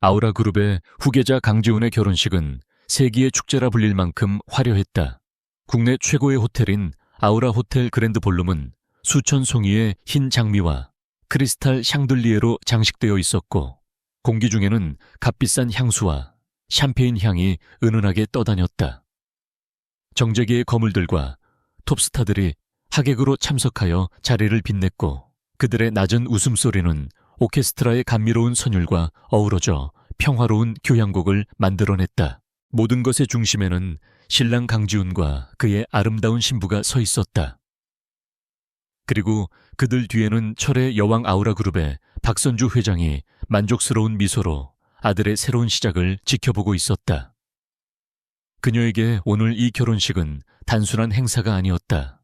아우라그룹의 후계자 강지훈의 결혼식은 세기의 축제라 불릴 만큼 화려했다. 국내 최고의 호텔인 아우라 호텔 그랜드 볼룸은 수천 송이의 흰 장미와 크리스탈 샹들리에로 장식되어 있었고, 공기 중에는 값비싼 향수와 샴페인 향이 은은하게 떠다녔다. 정재계의 거물들과 톱스타들이 하객으로 참석하여 자리를 빛냈고, 그들의 낮은 웃음소리는 오케스트라의 감미로운 선율과 어우러져 평화로운 교향곡을 만들어냈다. 모든 것의 중심에는 신랑 강지훈과 그의 아름다운 신부가 서 있었다. 그리고 그들 뒤에는 철의 여왕 아우라그룹의 박선주 회장이 만족스러운 미소로 아들의 새로운 시작을 지켜보고 있었다. 그녀에게 오늘 이 결혼식은 단순한 행사가 아니었다.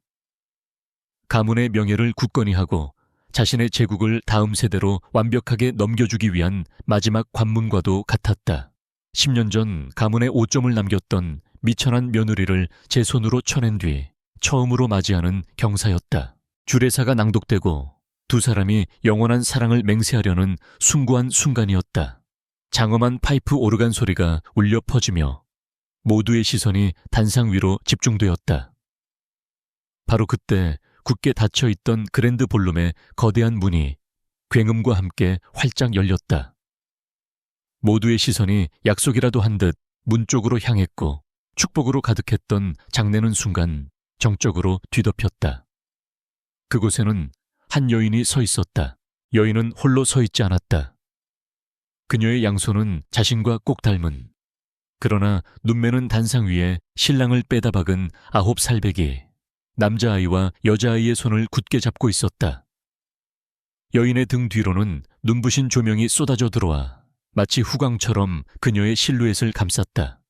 가문의 명예를 굳건히 하고 자신의 제국을 다음 세대로 완벽하게 넘겨주기 위한 마지막 관문과도 같았다. 10년 전 가문의 오점을 남겼던 미천한 며느리를 제 손으로 쳐낸 뒤 처음으로 맞이하는 경사였다. 주례사가 낭독되고 두 사람이 영원한 사랑을 맹세하려는 숭고한 순간이었다. 장엄한 파이프 오르간 소리가 울려 퍼지며 모두의 시선이 단상 위로 집중되었다. 바로 그때 굳게 닫혀있던 그랜드 볼룸의 거대한 문이 굉음과 함께 활짝 열렸다. 모두의 시선이 약속이라도 한 듯 문 쪽으로 향했고, 축복으로 가득했던 장례는 순간 정적으로 뒤덮였다. 그곳에는 한 여인이 서 있었다. 여인은 홀로 서 있지 않았다. 그녀의 양손은 자신과 꼭 닮은, 그러나 눈매는 단상 위에 신랑을 빼다 박은 9살배기 남자아이와 여자아이의 손을 굳게 잡고 있었다. 여인의 등 뒤로는 눈부신 조명이 쏟아져 들어와 마치 후광처럼 그녀의 실루엣을 감쌌다.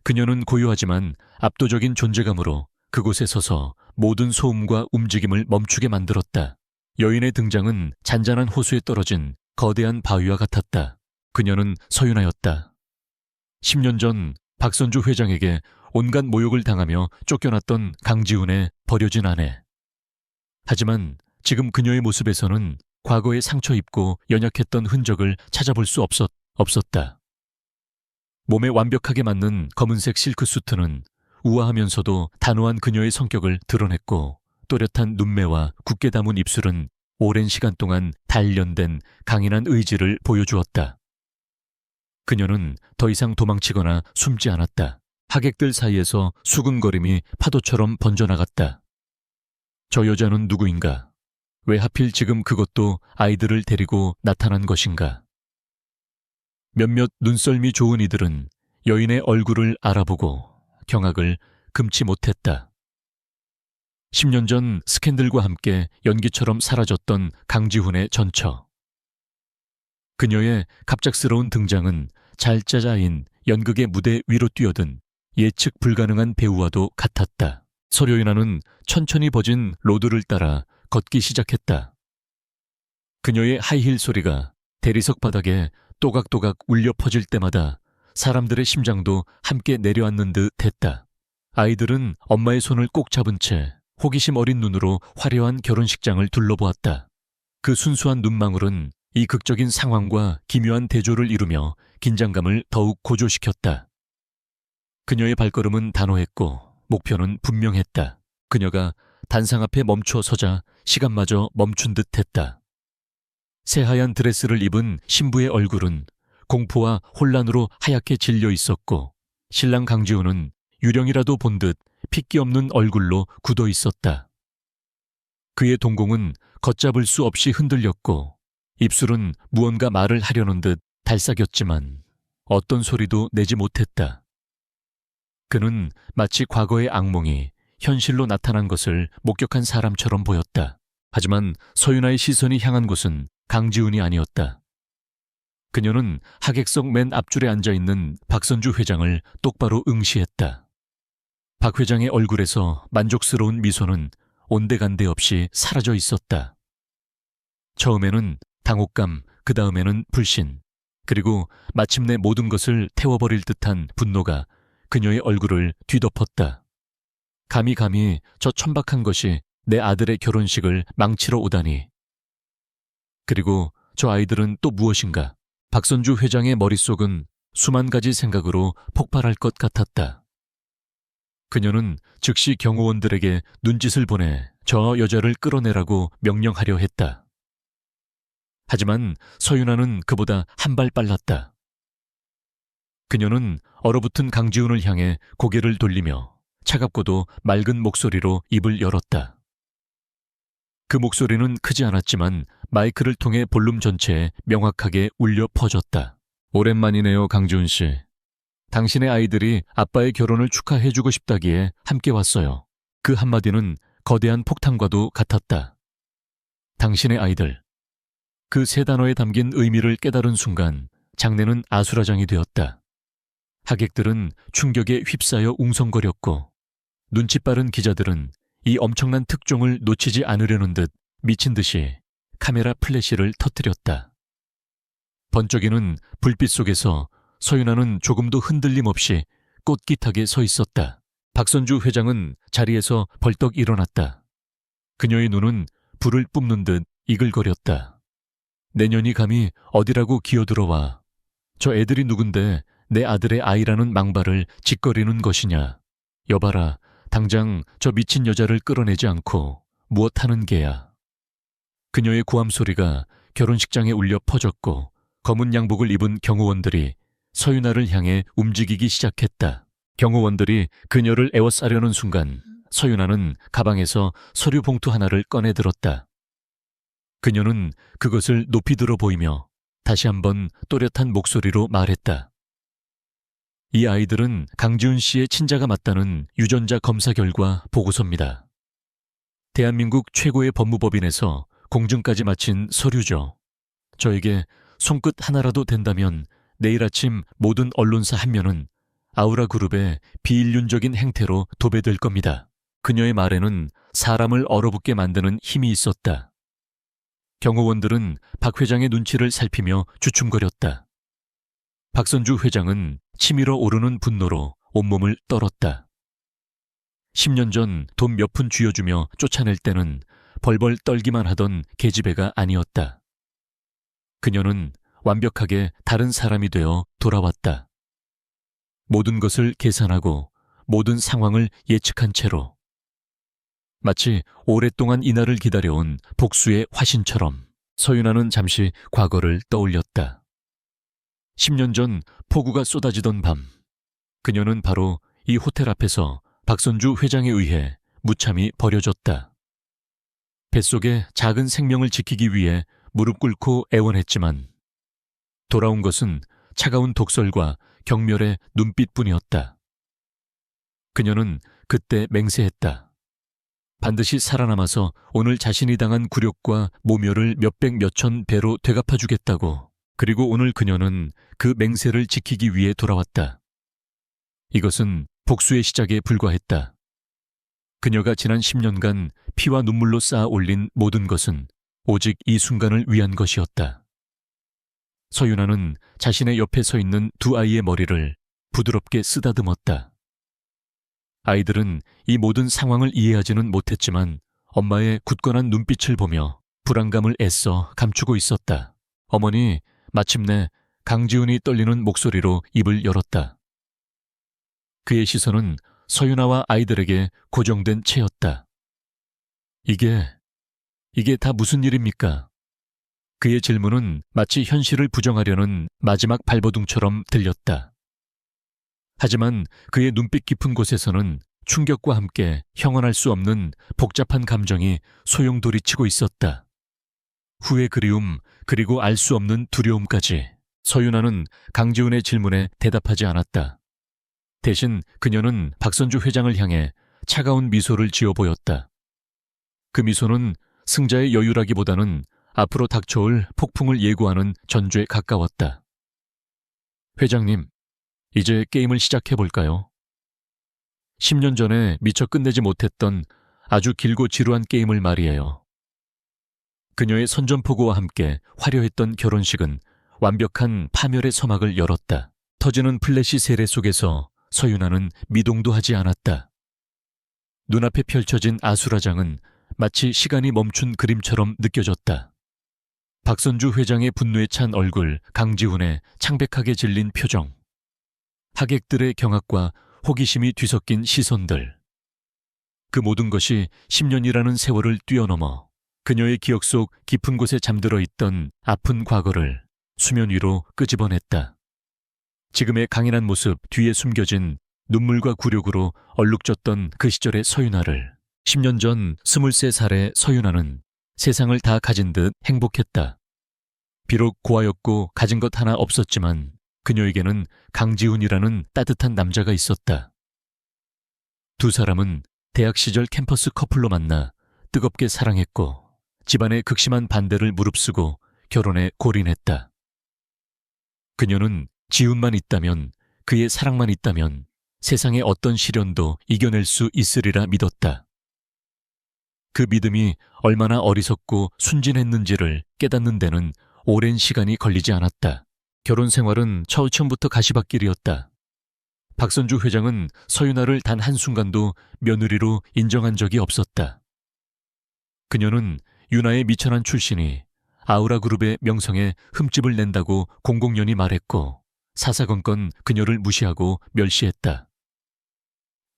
그녀는 고요하지만 압도적인 존재감으로 그곳에 서서 모든 소음과 움직임을 멈추게 만들었다. 여인의 등장은 잔잔한 호수에 떨어진 거대한 바위와 같았다. 그녀는 서윤아였다. 10년 전 박선주 회장에게 온갖 모욕을 당하며 쫓겨났던 강지훈의 버려진 아내. 하지만 지금 그녀의 모습에서는 과거에 상처 입고 연약했던 흔적을 찾아볼 수 없었다. 몸에 완벽하게 맞는 검은색 실크 수트는 우아하면서도 단호한 그녀의 성격을 드러냈고, 또렷한 눈매와 굳게 담은 입술은 오랜 시간 동안 단련된 강인한 의지를 보여주었다. 그녀는 더 이상 도망치거나 숨지 않았다. 하객들 사이에서 수군거림이 파도처럼 번져나갔다. 저 여자는 누구인가? 왜 하필 지금 그것도 아이들을 데리고 나타난 것인가? 몇몇 눈썰미 좋은 이들은 여인의 얼굴을 알아보고 경악을 금치 못했다. 10년 전 스캔들과 함께 연기처럼 사라졌던 강지훈의 전처. 그녀의 갑작스러운 등장은 잘 짜자인 연극의 무대 위로 뛰어든 예측 불가능한 배우와도 같았다. 서료인아는 천천히 버진 로드를 따라 걷기 시작했다. 그녀의 하이힐 소리가 대리석 바닥에 또각또각 울려 퍼질 때마다 사람들의 심장도 함께 내려앉는 듯 했다. 아이들은 엄마의 손을 꼭 잡은 채 호기심 어린 눈으로 화려한 결혼식장을 둘러보았다. 그 순수한 눈망울은 이 극적인 상황과 기묘한 대조를 이루며 긴장감을 더욱 고조시켰다. 그녀의 발걸음은 단호했고 목표는 분명했다. 그녀가 단상 앞에 멈춰 서자 시간마저 멈춘 듯 했다. 새하얀 드레스를 입은 신부의 얼굴은 공포와 혼란으로 하얗게 질려 있었고, 신랑 강지훈은 유령이라도 본 듯 핏기 없는 얼굴로 굳어 있었다. 그의 동공은 걷잡을 수 없이 흔들렸고, 입술은 무언가 말을 하려는 듯 달싹였지만 어떤 소리도 내지 못했다. 그는 마치 과거의 악몽이 현실로 나타난 것을 목격한 사람처럼 보였다. 하지만 서윤아의 시선이 향한 곳은 강지훈이 아니었다. 그녀는 하객석 맨 앞줄에 앉아있는 박선주 회장을 똑바로 응시했다. 박 회장의 얼굴에서 만족스러운 미소는 온데간데 없이 사라져 있었다. 처음에는 당혹감, 그 다음에는 불신, 그리고 마침내 모든 것을 태워버릴 듯한 분노가 그녀의 얼굴을 뒤덮었다. 감히 저 천박한 것이 내 아들의 결혼식을 망치러 오다니. 그리고 저 아이들은 또 무엇인가? 박선주 회장의 머릿속은 수만 가지 생각으로 폭발할 것 같았다. 그녀는 즉시 경호원들에게 눈짓을 보내 저 여자를 끌어내라고 명령하려 했다. 하지만 서윤아는 그보다 한 발 빨랐다. 그녀는 얼어붙은 강지훈을 향해 고개를 돌리며 차갑고도 맑은 목소리로 입을 열었다. 그 목소리는 크지 않았지만 마이크를 통해 볼륨 전체에 명확하게 울려 퍼졌다. 오랜만이네요, 강지훈 씨. 당신의 아이들이 아빠의 결혼을 축하해주고 싶다기에 함께 왔어요. 그 한마디는 거대한 폭탄과도 같았다. 당신의 아이들. 그 세 단어에 담긴 의미를 깨달은 순간 장례는 아수라장이 되었다. 하객들은 충격에 휩싸여 웅성거렸고 눈치 빠른 기자들은 이 엄청난 특종을 놓치지 않으려는 듯 미친 듯이 카메라 플래시를 터뜨렸다. 번쩍이는 불빛 속에서 서윤아는 조금도 흔들림 없이 꼿깃하게 서 있었다. 박선주 회장은 자리에서 벌떡 일어났다. 그녀의 눈은 불을 뿜는 듯 이글거렸다. 내년이 감히 어디라고 기어들어와. 저 애들이 누군데 내 아들의 아이라는 망발을 짓거리는 것이냐. 여봐라, 당장 저 미친 여자를 끌어내지 않고 무엇 하는 게야. 그녀의 고함 소리가 결혼식장에 울려 퍼졌고 검은 양복을 입은 경호원들이 서윤아를 향해 움직이기 시작했다. 경호원들이 그녀를 에워싸려는 순간 서윤아는 가방에서 서류 봉투 하나를 꺼내 들었다. 그녀는 그것을 높이 들어 보이며 다시 한번 또렷한 목소리로 말했다. 이 아이들은 강지훈 씨의 친자가 맞다는 유전자 검사 결과 보고서입니다. 대한민국 최고의 법무법인에서 공증까지 마친 서류죠. 저에게 손끝 하나라도 된다면 내일 아침 모든 언론사 한 면은 아우라 그룹의 비인륜적인 행태로 도배될 겁니다. 그녀의 말에는 사람을 얼어붙게 만드는 힘이 있었다. 경호원들은 박 회장의 눈치를 살피며 주춤거렸다. 박선주 회장은 치밀어 오르는 분노로 온몸을 떨었다. 10년 전 돈 몇 푼 쥐어주며 쫓아낼 때는 벌벌 떨기만 하던 계집애가 아니었다. 그녀는 완벽하게 다른 사람이 되어 돌아왔다. 모든 것을 계산하고 모든 상황을 예측한 채로 마치 오랫동안 이날을 기다려온 복수의 화신처럼 서윤아는 잠시 과거를 떠올렸다. 10년 전 폭우가 쏟아지던 밤, 그녀는 바로 이 호텔 앞에서 박선주 회장에 의해 무참히 버려졌다. 뱃속의 작은 생명을 지키기 위해 무릎 꿇고 애원했지만 돌아온 것은 차가운 독설과 경멸의 눈빛뿐이었다. 그녀는 그때 맹세했다. 반드시 살아남아서 오늘 자신이 당한 굴욕과 모멸을 몇백 몇천 배로 되갚아주겠다고. 그리고 오늘 그녀는 그 맹세를 지키기 위해 돌아왔다. 이것은 복수의 시작에 불과했다. 그녀가 지난 10년간 피와 눈물로 쌓아 올린 모든 것은 오직 이 순간을 위한 것이었다. 서윤아는 자신의 옆에 서 있는 두 아이의 머리를 부드럽게 쓰다듬었다. 아이들은 이 모든 상황을 이해하지는 못했지만 엄마의 굳건한 눈빛을 보며 불안감을 애써 감추고 있었다. 어머니, 마침내 강지훈이 떨리는 목소리로 입을 열었다. 그의 시선은 서윤아와 아이들에게 고정된 채였다. 이게 다 무슨 일입니까? 그의 질문은 마치 현실을 부정하려는 마지막 발버둥처럼 들렸다. 하지만 그의 눈빛 깊은 곳에서는 충격과 함께 형언할 수 없는 복잡한 감정이 소용돌이치고 있었다. 후회 그리움, 그리고 알 수 없는 두려움까지. 서윤아는 강지훈의 질문에 대답하지 않았다. 대신 그녀는 박선주 회장을 향해 차가운 미소를 지어 보였다. 그 미소는 승자의 여유라기보다는 앞으로 닥쳐올 폭풍을 예고하는 전조에 가까웠다. 회장님, 이제 게임을 시작해볼까요? 10년 전에 미처 끝내지 못했던 아주 길고 지루한 게임을 말이에요. 그녀의 선전포고와 함께 화려했던 결혼식은 완벽한 파멸의 서막을 열었다. 터지는 플래시 세례 속에서 서윤아는 미동도 하지 않았다. 눈앞에 펼쳐진 아수라장은 마치 시간이 멈춘 그림처럼 느껴졌다. 박선주 회장의 분노에 찬 얼굴, 강지훈의 창백하게 질린 표정, 하객들의 경악과 호기심이 뒤섞인 시선들. 그 모든 것이 10년이라는 세월을 뛰어넘어 그녀의 기억 속 깊은 곳에 잠들어 있던 아픈 과거를 수면 위로 끄집어냈다. 지금의 강인한 모습 뒤에 숨겨진 눈물과 굴욕으로 얼룩졌던 그 시절의 서윤아를, 10년 전 23살의 서윤아는 세상을 다 가진 듯 행복했다. 비록 고아였고 가진 것 하나 없었지만 그녀에게는 강지훈이라는 따뜻한 남자가 있었다. 두 사람은 대학 시절 캠퍼스 커플로 만나 뜨겁게 사랑했고 집안의 극심한 반대를 무릅쓰고 결혼에 골인했다. 그녀는 지훈만 있다면, 그의 사랑만 있다면 세상의 어떤 시련도 이겨낼 수 있으리라 믿었다. 그 믿음이 얼마나 어리석고 순진했는지를 깨닫는 데는 오랜 시간이 걸리지 않았다. 결혼 생활은 처음부터 가시밭길이었다. 박선주 회장은 서윤아를 단 한순간도 며느리로 인정한 적이 없었다. 그녀는 윤아의 미천한 출신이 아우라그룹의 명성에 흠집을 낸다고 공공연히 말했고 사사건건 그녀를 무시하고 멸시했다.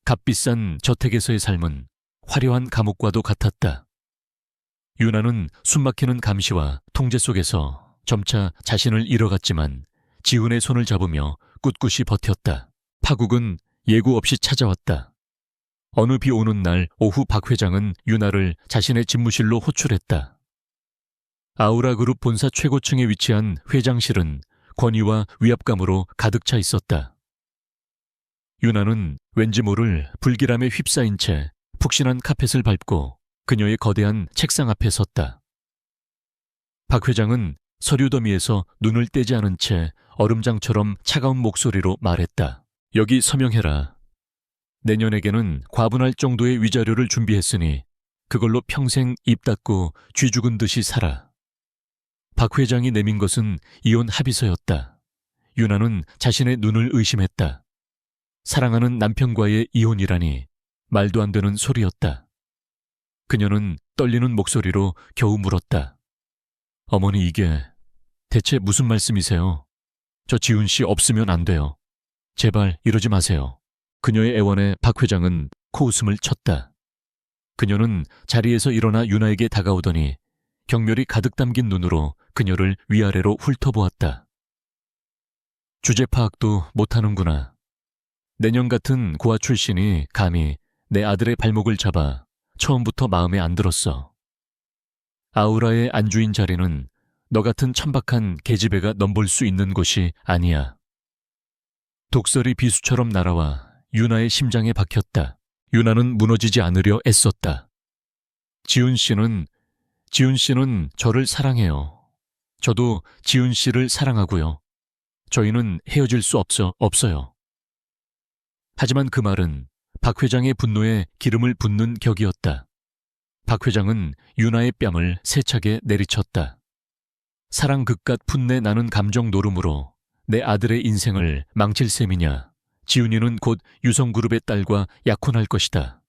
값비싼 저택에서의 삶은 화려한 감옥과도 같았다. 윤아는 숨막히는 감시와 통제 속에서 점차 자신을 잃어갔지만 지훈의 손을 잡으며 꿋꿋이 버텼다. 파국은 예고 없이 찾아왔다. 어느 비 오는 날 오후 박 회장은 윤아를 자신의 집무실로 호출했다. 아우라그룹 본사 최고층에 위치한 회장실은 권위와 위압감으로 가득 차 있었다. 윤아는 왠지 모를 불길함에 휩싸인 채 푹신한 카펫을 밟고 그녀의 거대한 책상 앞에 섰다. 박 회장은 서류 더미에서 눈을 떼지 않은 채 얼음장처럼 차가운 목소리로 말했다. 여기 서명해라. 내년에게는 과분할 정도의 위자료를 준비했으니 그걸로 평생 입 닫고 쥐 죽은 듯이 살아. 박 회장이 내민 것은 이혼 합의서였다. 윤아는 자신의 눈을 의심했다. 사랑하는 남편과의 이혼이라니 말도 안 되는 소리였다. 그녀는 떨리는 목소리로 겨우 물었다. 어머니, 이게 대체 무슨 말씀이세요? 저 지훈 씨 없으면 안 돼요. 제발 이러지 마세요. 그녀의 애원에 박 회장은 코웃음을 쳤다. 그녀는 자리에서 일어나 윤아에게 다가오더니 경멸이 가득 담긴 눈으로 그녀를 위아래로 훑어보았다. 주제 파악도 못하는구나. 내년 같은 고아 출신이 감히 내 아들의 발목을 잡아 처음부터 마음에 안 들었어. 아우라의 안주인 자리는 너 같은 천박한 계집애가 넘볼 수 있는 곳이 아니야. 독설이 비수처럼 날아와 윤아의 심장에 박혔다. 윤아는 무너지지 않으려 애썼다. 지훈 씨는 저를 사랑해요. 저도 지훈 씨를 사랑하고요. 저희는 헤어질 수 없어요. 하지만 그 말은 박 회장의 분노에 기름을 붓는 격이었다. 박 회장은 윤아의 뺨을 세차게 내리쳤다. 사랑 그깟 풋내 나는 감정 노름으로 내 아들의 인생을 망칠 셈이냐. 지훈이는 곧 유성그룹의 딸과 약혼할 것이다.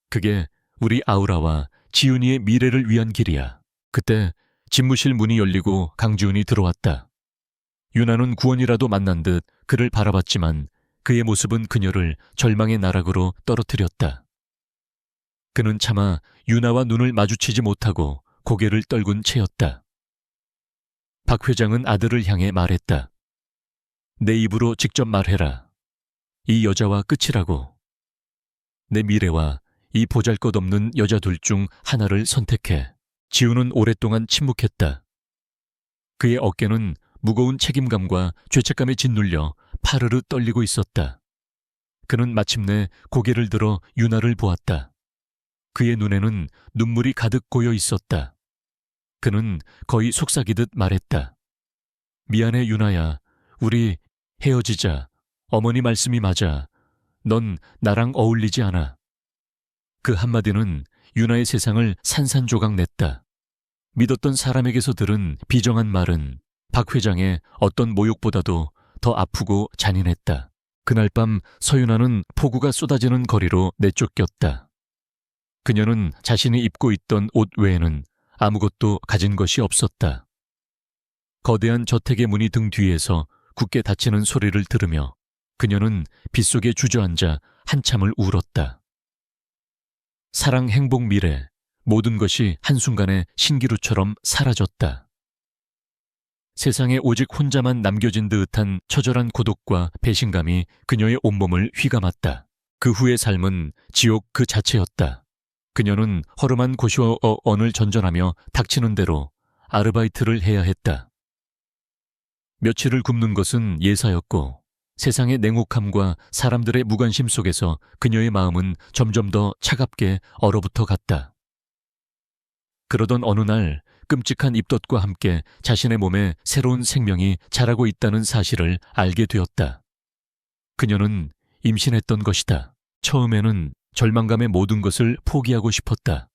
그게 우리 아우라와 지훈이의 미래를 위한 길이야. 그때 집무실 문이 열리고 강지훈이 들어왔다. 윤아는 구원이라도 만난 듯 그를 바라봤지만 그의 모습은 그녀를 절망의 나락으로 떨어뜨렸다. 그는 차마 윤아와 눈을 마주치지 못하고 고개를 떨군 채였다. 박 회장은 아들을 향해 말했다. 내 입으로 직접 말해라. 이 여자와 끝이라고. 내 미래와 이 보잘것없는 여자 둘 중 하나를 선택해. 지훈은 오랫동안 침묵했다. 그의 어깨는 무거운 책임감과 죄책감에 짓눌려 파르르 떨리고 있었다. 그는 마침내 고개를 들어 윤아를 보았다. 그의 눈에는 눈물이 가득 고여 있었다. 그는 거의 속삭이듯 말했다. 미안해 윤아야. 우리 헤어지자. 어머니 말씀이 맞아. 넌 나랑 어울리지 않아. 그 한마디는 윤아의 세상을 산산조각 냈다. 믿었던 사람에게서 들은 비정한 말은 박 회장의 어떤 모욕보다도 더 아프고 잔인했다. 그날 밤 서윤아는 폭우가 쏟아지는 거리로 내쫓겼다. 그녀는 자신이 입고 있던 옷 외에는 아무것도 가진 것이 없었다. 거대한 저택의 문이 등 뒤에서 굳게 닫히는 소리를 들으며 그녀는 빗속에 주저앉아 한참을 울었다. 사랑, 행복, 미래, 모든 것이 한순간에 신기루처럼 사라졌다. 세상에 오직 혼자만 남겨진 듯한 처절한 고독과 배신감이 그녀의 온몸을 휘감았다. 그 후의 삶은 지옥 그 자체였다. 그녀는 허름한 고시원을 전전하며 닥치는 대로 아르바이트를 해야 했다. 며칠을 굶는 것은 예사였고 세상의 냉혹함과 사람들의 무관심 속에서 그녀의 마음은 점점 더 차갑게 얼어붙어 갔다. 그러던 어느 날 끔찍한 입덧과 함께 자신의 몸에 새로운 생명이 자라고 있다는 사실을 알게 되었다. 그녀는 임신했던 것이다. 처음에는 절망감의 모든 것을 포기하고 싶었다.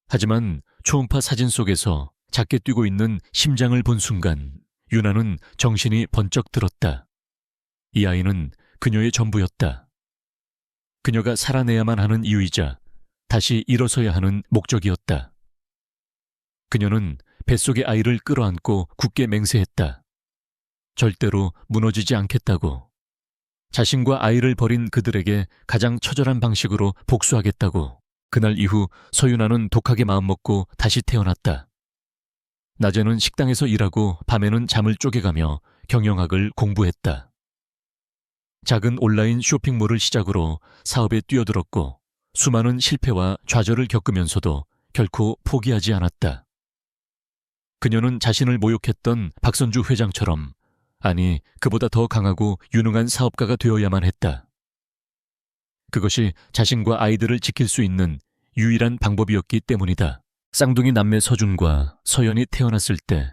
하지만 초음파 사진 속에서 작게 뛰고 있는 심장을 본 순간 유나는 정신이 번쩍 들었다. 이 아이는 그녀의 전부였다. 그녀가 살아내야만 하는 이유이자 다시 일어서야 하는 목적이었다. 그녀는 뱃속의 아이를 끌어안고 굳게 맹세했다. 절대로 무너지지 않겠다고. 자신과 아이를 버린 그들에게 가장 처절한 방식으로 복수하겠다고. 그날 이후 서윤아는 독하게 마음먹고 다시 태어났다. 낮에는 식당에서 일하고 밤에는 잠을 쪼개가며 경영학을 공부했다. 작은 온라인 쇼핑몰을 시작으로 사업에 뛰어들었고 수많은 실패와 좌절을 겪으면서도 결코 포기하지 않았다. 그녀는 자신을 모욕했던 박선주 회장처럼, 아니 그보다 더 강하고 유능한 사업가가 되어야만 했다. 그것이 자신과 아이들을 지킬 수 있는 유일한 방법이었기 때문이다. 쌍둥이 남매 서준과 서연이 태어났을 때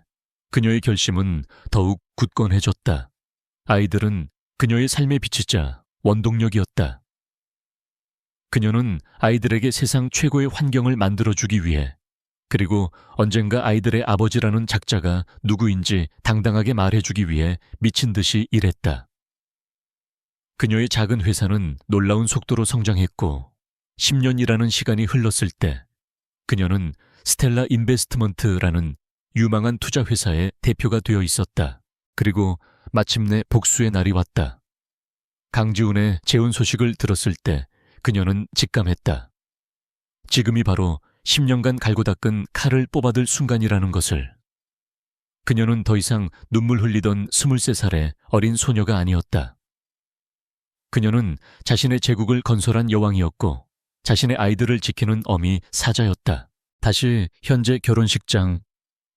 그녀의 결심은 더욱 굳건해졌다. 아이들은 그녀의 삶의 빛이자 원동력이었다. 그녀는 아이들에게 세상 최고의 환경을 만들어주기 위해, 그리고 언젠가 아이들의 아버지라는 작자가 누구인지 당당하게 말해주기 위해 미친 듯이 일했다. 그녀의 작은 회사는 놀라운 속도로 성장했고 10년이라는 시간이 흘렀을 때 그녀는 스텔라 인베스트먼트라는 유망한 투자회사의 대표가 되어 있었다. 그리고 마침내 복수의 날이 왔다. 강지훈의 재혼 소식을 들었을 때 그녀는 직감했다. 지금이 바로 10년간 갈고 닦은 칼을 뽑아들 순간이라는 것을. 그녀는 더 이상 눈물 흘리던 23살의 어린 소녀가 아니었다. 그녀는 자신의 제국을 건설한 여왕이었고 자신의 아이들을 지키는 어미 사자였다. 다시 현재 결혼식장,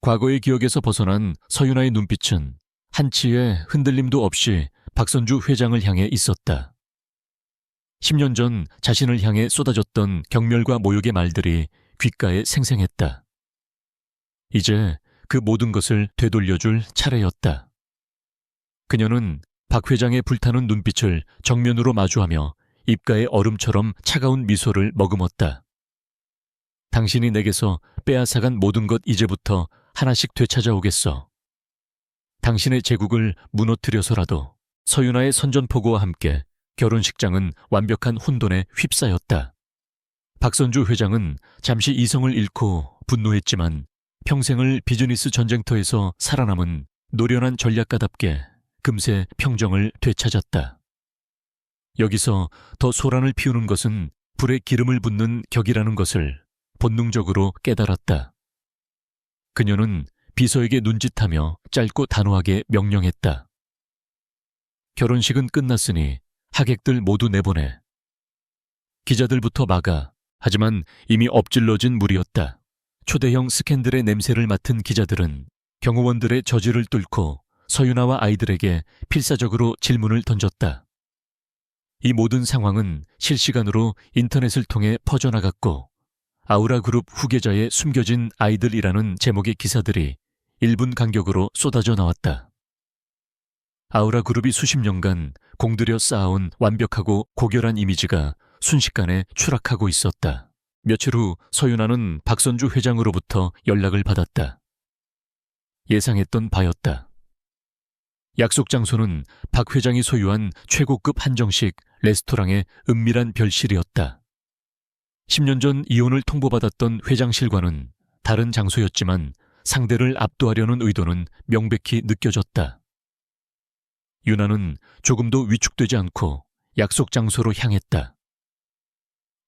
과거의 기억에서 벗어난 서윤아의 눈빛은 한치의 흔들림도 없이 박선주 회장을 향해 있었다. 10년 전 자신을 향해 쏟아졌던 경멸과 모욕의 말들이 귓가에 생생했다. 이제 그 모든 것을 되돌려줄 차례였다. 그녀는 박 회장의 불타는 눈빛을 정면으로 마주하며 입가에 얼음처럼 차가운 미소를 머금었다. 당신이 내게서 빼앗아간 모든 것 이제부터 하나씩 되찾아오겠어. 당신의 제국을 무너뜨려서라도. 서윤아의 선전포고와 함께 결혼식장은 완벽한 혼돈에 휩싸였다. 박선주 회장은 잠시 이성을 잃고 분노했지만 평생을 비즈니스 전쟁터에서 살아남은 노련한 전략가답게 금세 평정을 되찾았다. 여기서 더 소란을 피우는 것은 불에 기름을 붓는 격이라는 것을 본능적으로 깨달았다. 그녀는 비서에게 눈짓하며 짧고 단호하게 명령했다. 결혼식은 끝났으니 하객들 모두 내보내. 기자들부터 막아. 하지만 이미 엎질러진 물이었다. 초대형 스캔들의 냄새를 맡은 기자들은 경호원들의 저지를 뚫고 서윤아와 아이들에게 필사적으로 질문을 던졌다. 이 모든 상황은 실시간으로 인터넷을 통해 퍼져나갔고 아우라그룹 후계자의 숨겨진 아이들이라는 제목의 기사들이 1분 간격으로 쏟아져 나왔다. 아우라그룹이 수십 년간 공들여 쌓아온 완벽하고 고결한 이미지가 순식간에 추락하고 있었다. 며칠 후 서윤아는 박선주 회장으로부터 연락을 받았다. 예상했던 바였다. 약속 장소는 박 회장이 소유한 최고급 한정식 레스토랑의 은밀한 별실이었다. 10년 전 이혼을 통보받았던 회장실과는 다른 장소였지만 상대를 압도하려는 의도는 명백히 느껴졌다. 유나는 조금도 위축되지 않고 약속 장소로 향했다.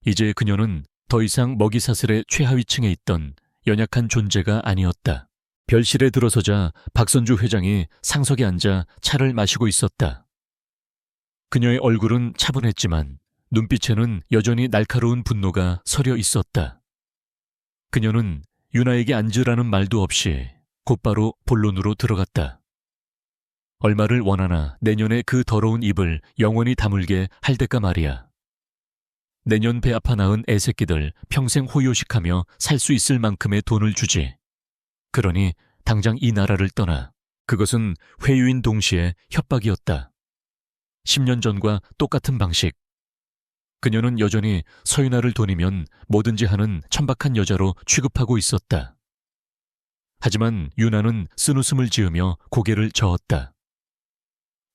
이제 그녀는 더 이상 먹이사슬의 최하위층에 있던 연약한 존재가 아니었다. 별실에 들어서자 박선주 회장이 상석에 앉아 차를 마시고 있었다. 그녀의 얼굴은 차분했지만 눈빛에는 여전히 날카로운 분노가 서려 있었다. 그녀는 유나에게 앉으라는 말도 없이 곧바로 본론으로 들어갔다. 얼마를 원하나 내년에 그 더러운 입을 영원히 다물게 할 때까 말이야. 내년 배 아파 낳은 애새끼들 평생 호요식하며 살 수 있을 만큼의 돈을 주지. 그러니 당장 이 나라를 떠나. 그것은 회유인 동시에 협박이었다. 10년 전과 똑같은 방식. 그녀는 여전히 서윤아를 돈이면 뭐든지 하는 천박한 여자로 취급하고 있었다. 하지만 유나는 쓴웃음을 지으며 고개를 저었다.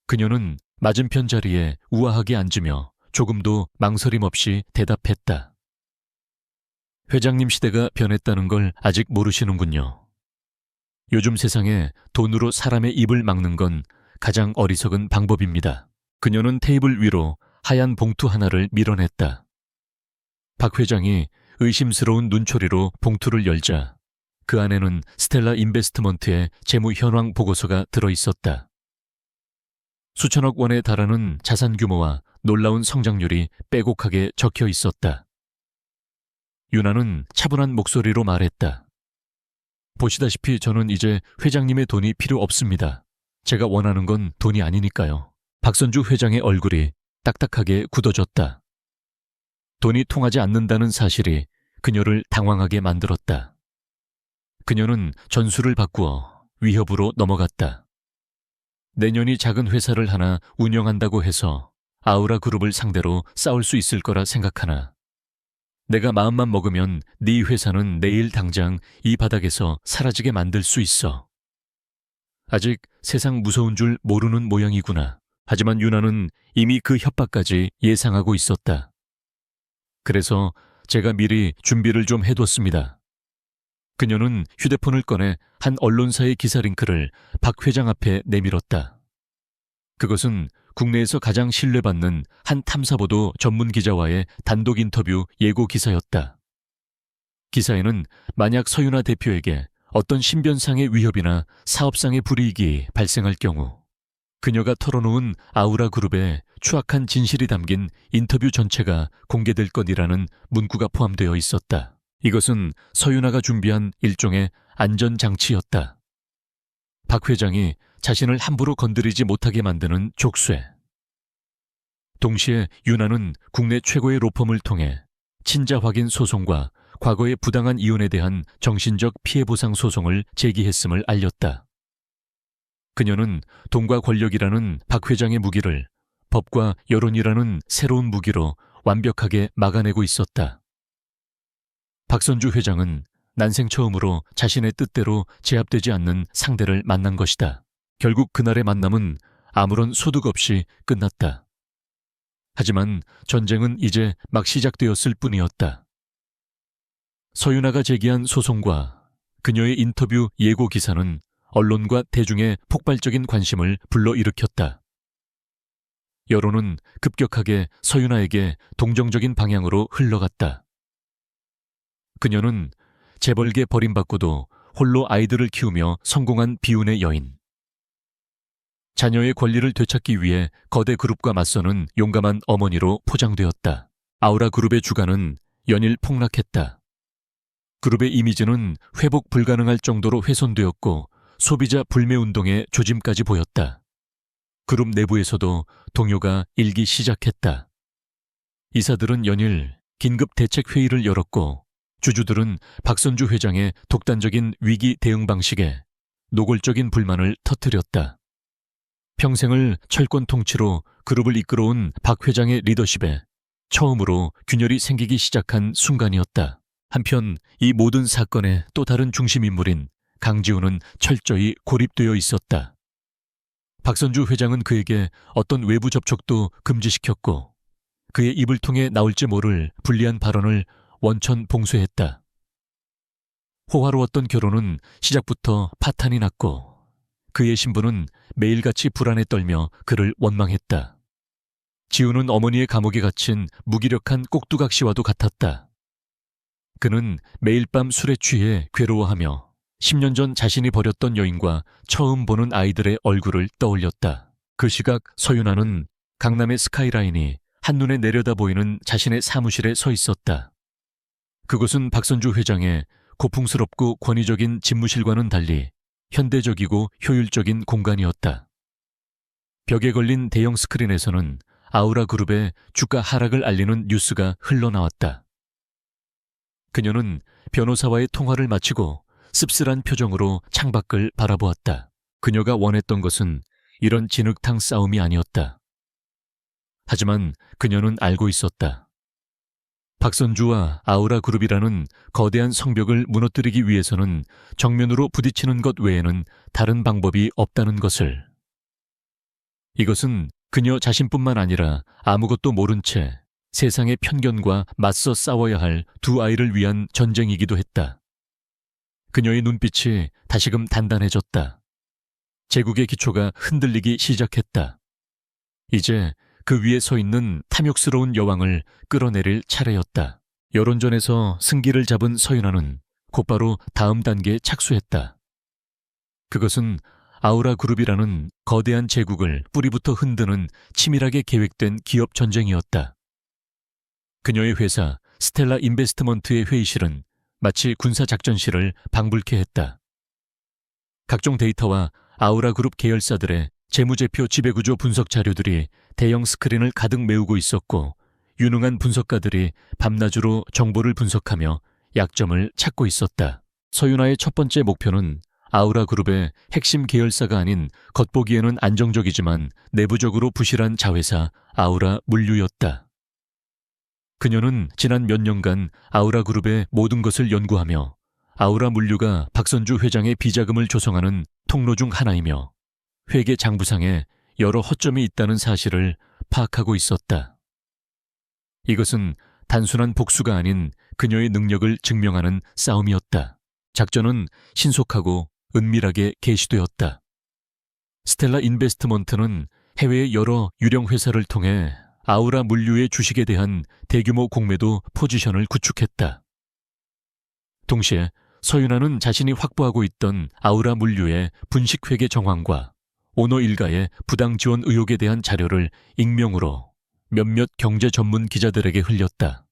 그녀는 맞은편 자리에 우아하게 앉으며 조금도 망설임 없이 대답했다. 회장님 시대가 변했다는 걸 아직 모르시는군요. 요즘 세상에 돈으로 사람의 입을 막는 건 가장 어리석은 방법입니다. 그녀는 테이블 위로 하얀 봉투 하나를 밀어냈다. 박 회장이 의심스러운 눈초리로 봉투를 열자 그 안에는 스텔라 인베스트먼트의 재무 현황 보고서가 들어있었다. 수천억 원에 달하는 자산 규모와 놀라운 성장률이 빼곡하게 적혀 있었다. 유나는 차분한 목소리로 말했다. 보시다시피 저는 이제 회장님의 돈이 필요 없습니다. 제가 원하는 건 돈이 아니니까요. 박선주 회장의 얼굴이 딱딱하게 굳어졌다. 돈이 통하지 않는다는 사실이 그녀를 당황하게 만들었다. 그녀는 전술을 바꾸어 위협으로 넘어갔다. 내년이 작은 회사를 하나 운영한다고 해서 아우라 그룹을 상대로 싸울 수 있을 거라 생각하나. 내가 마음만 먹으면 네 회사는 내일 당장 이 바닥에서 사라지게 만들 수 있어. 아직 세상 무서운 줄 모르는 모양이구나. 하지만 유나는 이미 그 협박까지 예상하고 있었다. 그래서 제가 미리 준비를 좀 해뒀습니다. 그녀는 휴대폰을 꺼내 한 언론사의 기사 링크를 박 회장 앞에 내밀었다. 그것은 국내에서 가장 신뢰받는 한 탐사보도 전문 기자와의 단독 인터뷰 예고 기사였다. 기사에는 만약 서윤아 대표에게 어떤 신변상의 위협이나 사업상의 불이익이 발생할 경우 그녀가 털어놓은 아우라 그룹의 추악한 진실이 담긴 인터뷰 전체가 공개될 것이라는 문구가 포함되어 있었다. 이것은 서윤아가 준비한 일종의 안전장치였다. 박 회장이 자신을 함부로 건드리지 못하게 만드는 족쇄. 동시에 유나는 국내 최고의 로펌을 통해 친자 확인 소송과 과거의 부당한 이혼에 대한 정신적 피해 보상 소송을 제기했음을 알렸다. 그녀는 돈과 권력이라는 박 회장의 무기를 법과 여론이라는 새로운 무기로 완벽하게 막아내고 있었다. 박선주 회장은 난생 처음으로 자신의 뜻대로 제압되지 않는 상대를 만난 것이다. 결국 그날의 만남은 아무런 소득 없이 끝났다. 하지만 전쟁은 이제 막 시작되었을 뿐이었다. 서윤아가 제기한 소송과 그녀의 인터뷰 예고 기사는 언론과 대중의 폭발적인 관심을 불러일으켰다. 여론은 급격하게 서윤아에게 동정적인 방향으로 흘러갔다. 그녀는 재벌계 버림받고도 홀로 아이들을 키우며 성공한 비운의 여인. 자녀의 권리를 되찾기 위해 거대 그룹과 맞서는 용감한 어머니로 포장되었다. 아우라 그룹의 주가는 연일 폭락했다. 그룹의 이미지는 회복 불가능할 정도로 훼손되었고 소비자 불매운동의 조짐까지 보였다. 그룹 내부에서도 동요가 일기 시작했다. 이사들은 연일 긴급 대책 회의를 열었고 주주들은 박선주 회장의 독단적인 위기 대응 방식에 노골적인 불만을 터뜨렸다. 평생을 철권 통치로 그룹을 이끌어온 박 회장의 리더십에 처음으로 균열이 생기기 시작한 순간이었다. 한편 이 모든 사건의 또 다른 중심인물인 강지훈은 철저히 고립되어 있었다. 박선주 회장은 그에게 어떤 외부 접촉도 금지시켰고 그의 입을 통해 나올지 모를 불리한 발언을 원천 봉쇄했다. 호화로웠던 결혼은 시작부터 파탄이 났고 그의 신부는 매일같이 불안에 떨며 그를 원망했다. 지우는 어머니의 감옥에 갇힌 무기력한 꼭두각시와도 같았다. 그는 매일 밤 술에 취해 괴로워하며 10년 전 자신이 버렸던 여인과 처음 보는 아이들의 얼굴을 떠올렸다. 그 시각 서윤아는 강남의 스카이라인이 한눈에 내려다 보이는 자신의 사무실에 서 있었다. 그곳은 박선주 회장의 고풍스럽고 권위적인 집무실과는 달리 현대적이고 효율적인 공간이었다. 벽에 걸린 대형 스크린에서는 아우라 그룹의 주가 하락을 알리는 뉴스가 흘러나왔다. 그녀는 변호사와의 통화를 마치고 씁쓸한 표정으로 창밖을 바라보았다. 그녀가 원했던 것은 이런 진흙탕 싸움이 아니었다. 하지만 그녀는 알고 있었다. 박선주와 아우라 그룹이라는 거대한 성벽을 무너뜨리기 위해서는 정면으로 부딪히는 것 외에는 다른 방법이 없다는 것을. 이것은 그녀 자신뿐만 아니라 아무것도 모른 채 세상의 편견과 맞서 싸워야 할 두 아이를 위한 전쟁이기도 했다. 그녀의 눈빛이 다시금 단단해졌다. 제국의 기초가 흔들리기 시작했다. 이제 그 위에 서 있는 탐욕스러운 여왕을 끌어내릴 차례였다. 여론전에서 승기를 잡은 서윤아는 곧바로 다음 단계에 착수했다. 그것은 아우라 그룹이라는 거대한 제국을 뿌리부터 흔드는 치밀하게 계획된 기업 전쟁이었다. 그녀의 회사 스텔라 인베스트먼트의 회의실은 마치 군사작전실을 방불케 했다. 각종 데이터와 아우라 그룹 계열사들의 재무제표 지배구조 분석 자료들이 대형 스크린을 가득 메우고 있었고 유능한 분석가들이 밤낮으로 정보를 분석하며 약점을 찾고 있었다. 서윤아의 첫 번째 목표는 아우라 그룹의 핵심 계열사가 아닌 겉보기에는 안정적이지만 내부적으로 부실한 자회사 아우라 물류였다. 그녀는 지난 몇 년간 아우라 그룹의 모든 것을 연구하며 아우라 물류가 박선주 회장의 비자금을 조성하는 통로 중 하나이며 회계 장부상에 여러 허점이 있다는 사실을 파악하고 있었다. 이것은 단순한 복수가 아닌 그녀의 능력을 증명하는 싸움이었다. 작전은 신속하고 은밀하게 개시되었다. 스텔라 인베스트먼트는 해외의 여러 유령 회사를 통해 아우라 물류의 주식에 대한 대규모 공매도 포지션을 구축했다. 동시에 서윤아는 자신이 확보하고 있던 아우라 물류의 분식회계 정황과 오너 일가의 부당 지원 의혹에 대한 자료를 익명으로 몇몇 경제 전문 기자들에게 흘렸다.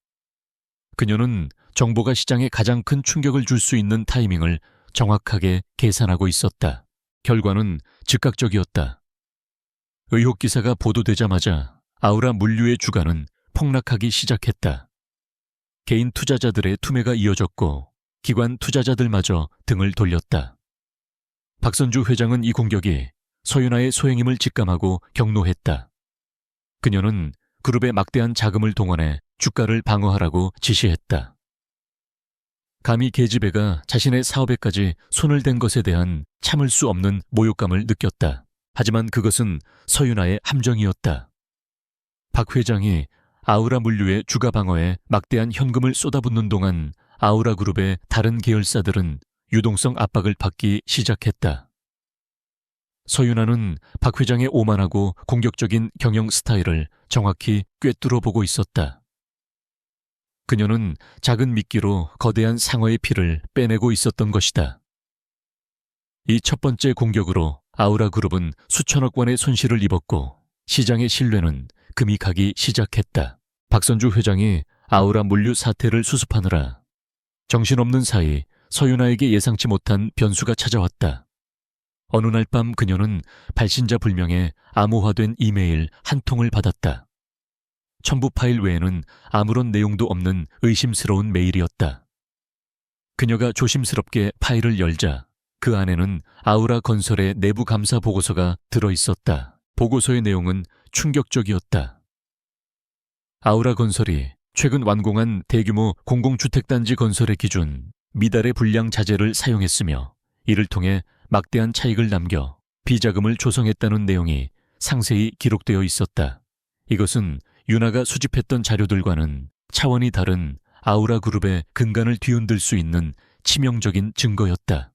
그녀는 정보가 시장에 가장 큰 충격을 줄 수 있는 타이밍을 정확하게 계산하고 있었다. 결과는 즉각적이었다. 의혹 기사가 보도되자마자 아우라 물류의 주가는 폭락하기 시작했다. 개인 투자자들의 투매가 이어졌고 기관 투자자들마저 등을 돌렸다. 박선주 회장은 이 공격이 서윤아의 소행임을 직감하고 경노했다. 그녀는 그룹의 막대한 자금을 동원해 주가를 방어하라고 지시했다. 감히 계집애가 자신의 사업에까지 손을 댄 것에 대한 참을 수 없는 모욕감을 느꼈다. 하지만 그것은 서윤아의 함정이었다. 박 회장이 아우라 물류의 주가 방어에 막대한 현금을 쏟아붓는 동안 아우라 그룹의 다른 계열사들은 유동성 압박을 받기 시작했다. 서윤아는 박 회장의 오만하고 공격적인 경영 스타일을 정확히 꿰뚫어 보고 있었다. 그녀는 작은 미끼로 거대한 상어의 피를 빼내고 있었던 것이다. 이 첫 번째 공격으로 아우라 그룹은 수천억 원의 손실을 입었고 시장의 신뢰는 금이 가기 시작했다. 박선주 회장이 아우라 물류 사태를 수습하느라 정신없는 사이 서윤아에게 예상치 못한 변수가 찾아왔다. 어느 날 밤 그녀는 발신자 불명의 암호화된 이메일 한 통을 받았다. 첨부 파일 외에는 아무런 내용도 없는 의심스러운 메일이었다. 그녀가 조심스럽게 파일을 열자 그 안에는 아우라 건설의 내부 감사 보고서가 들어있었다. 보고서의 내용은 충격적이었다. 아우라 건설이 최근 완공한 대규모 공공주택단지 건설의 기준 미달의 불량 자재를 사용했으며 이를 통해 막대한 차익을 남겨 비자금을 조성했다는 내용이 상세히 기록되어 있었다. 이것은 윤아가 수집했던 자료들과는 차원이 다른 아우라 그룹의 근간을 뒤흔들 수 있는 치명적인 증거였다.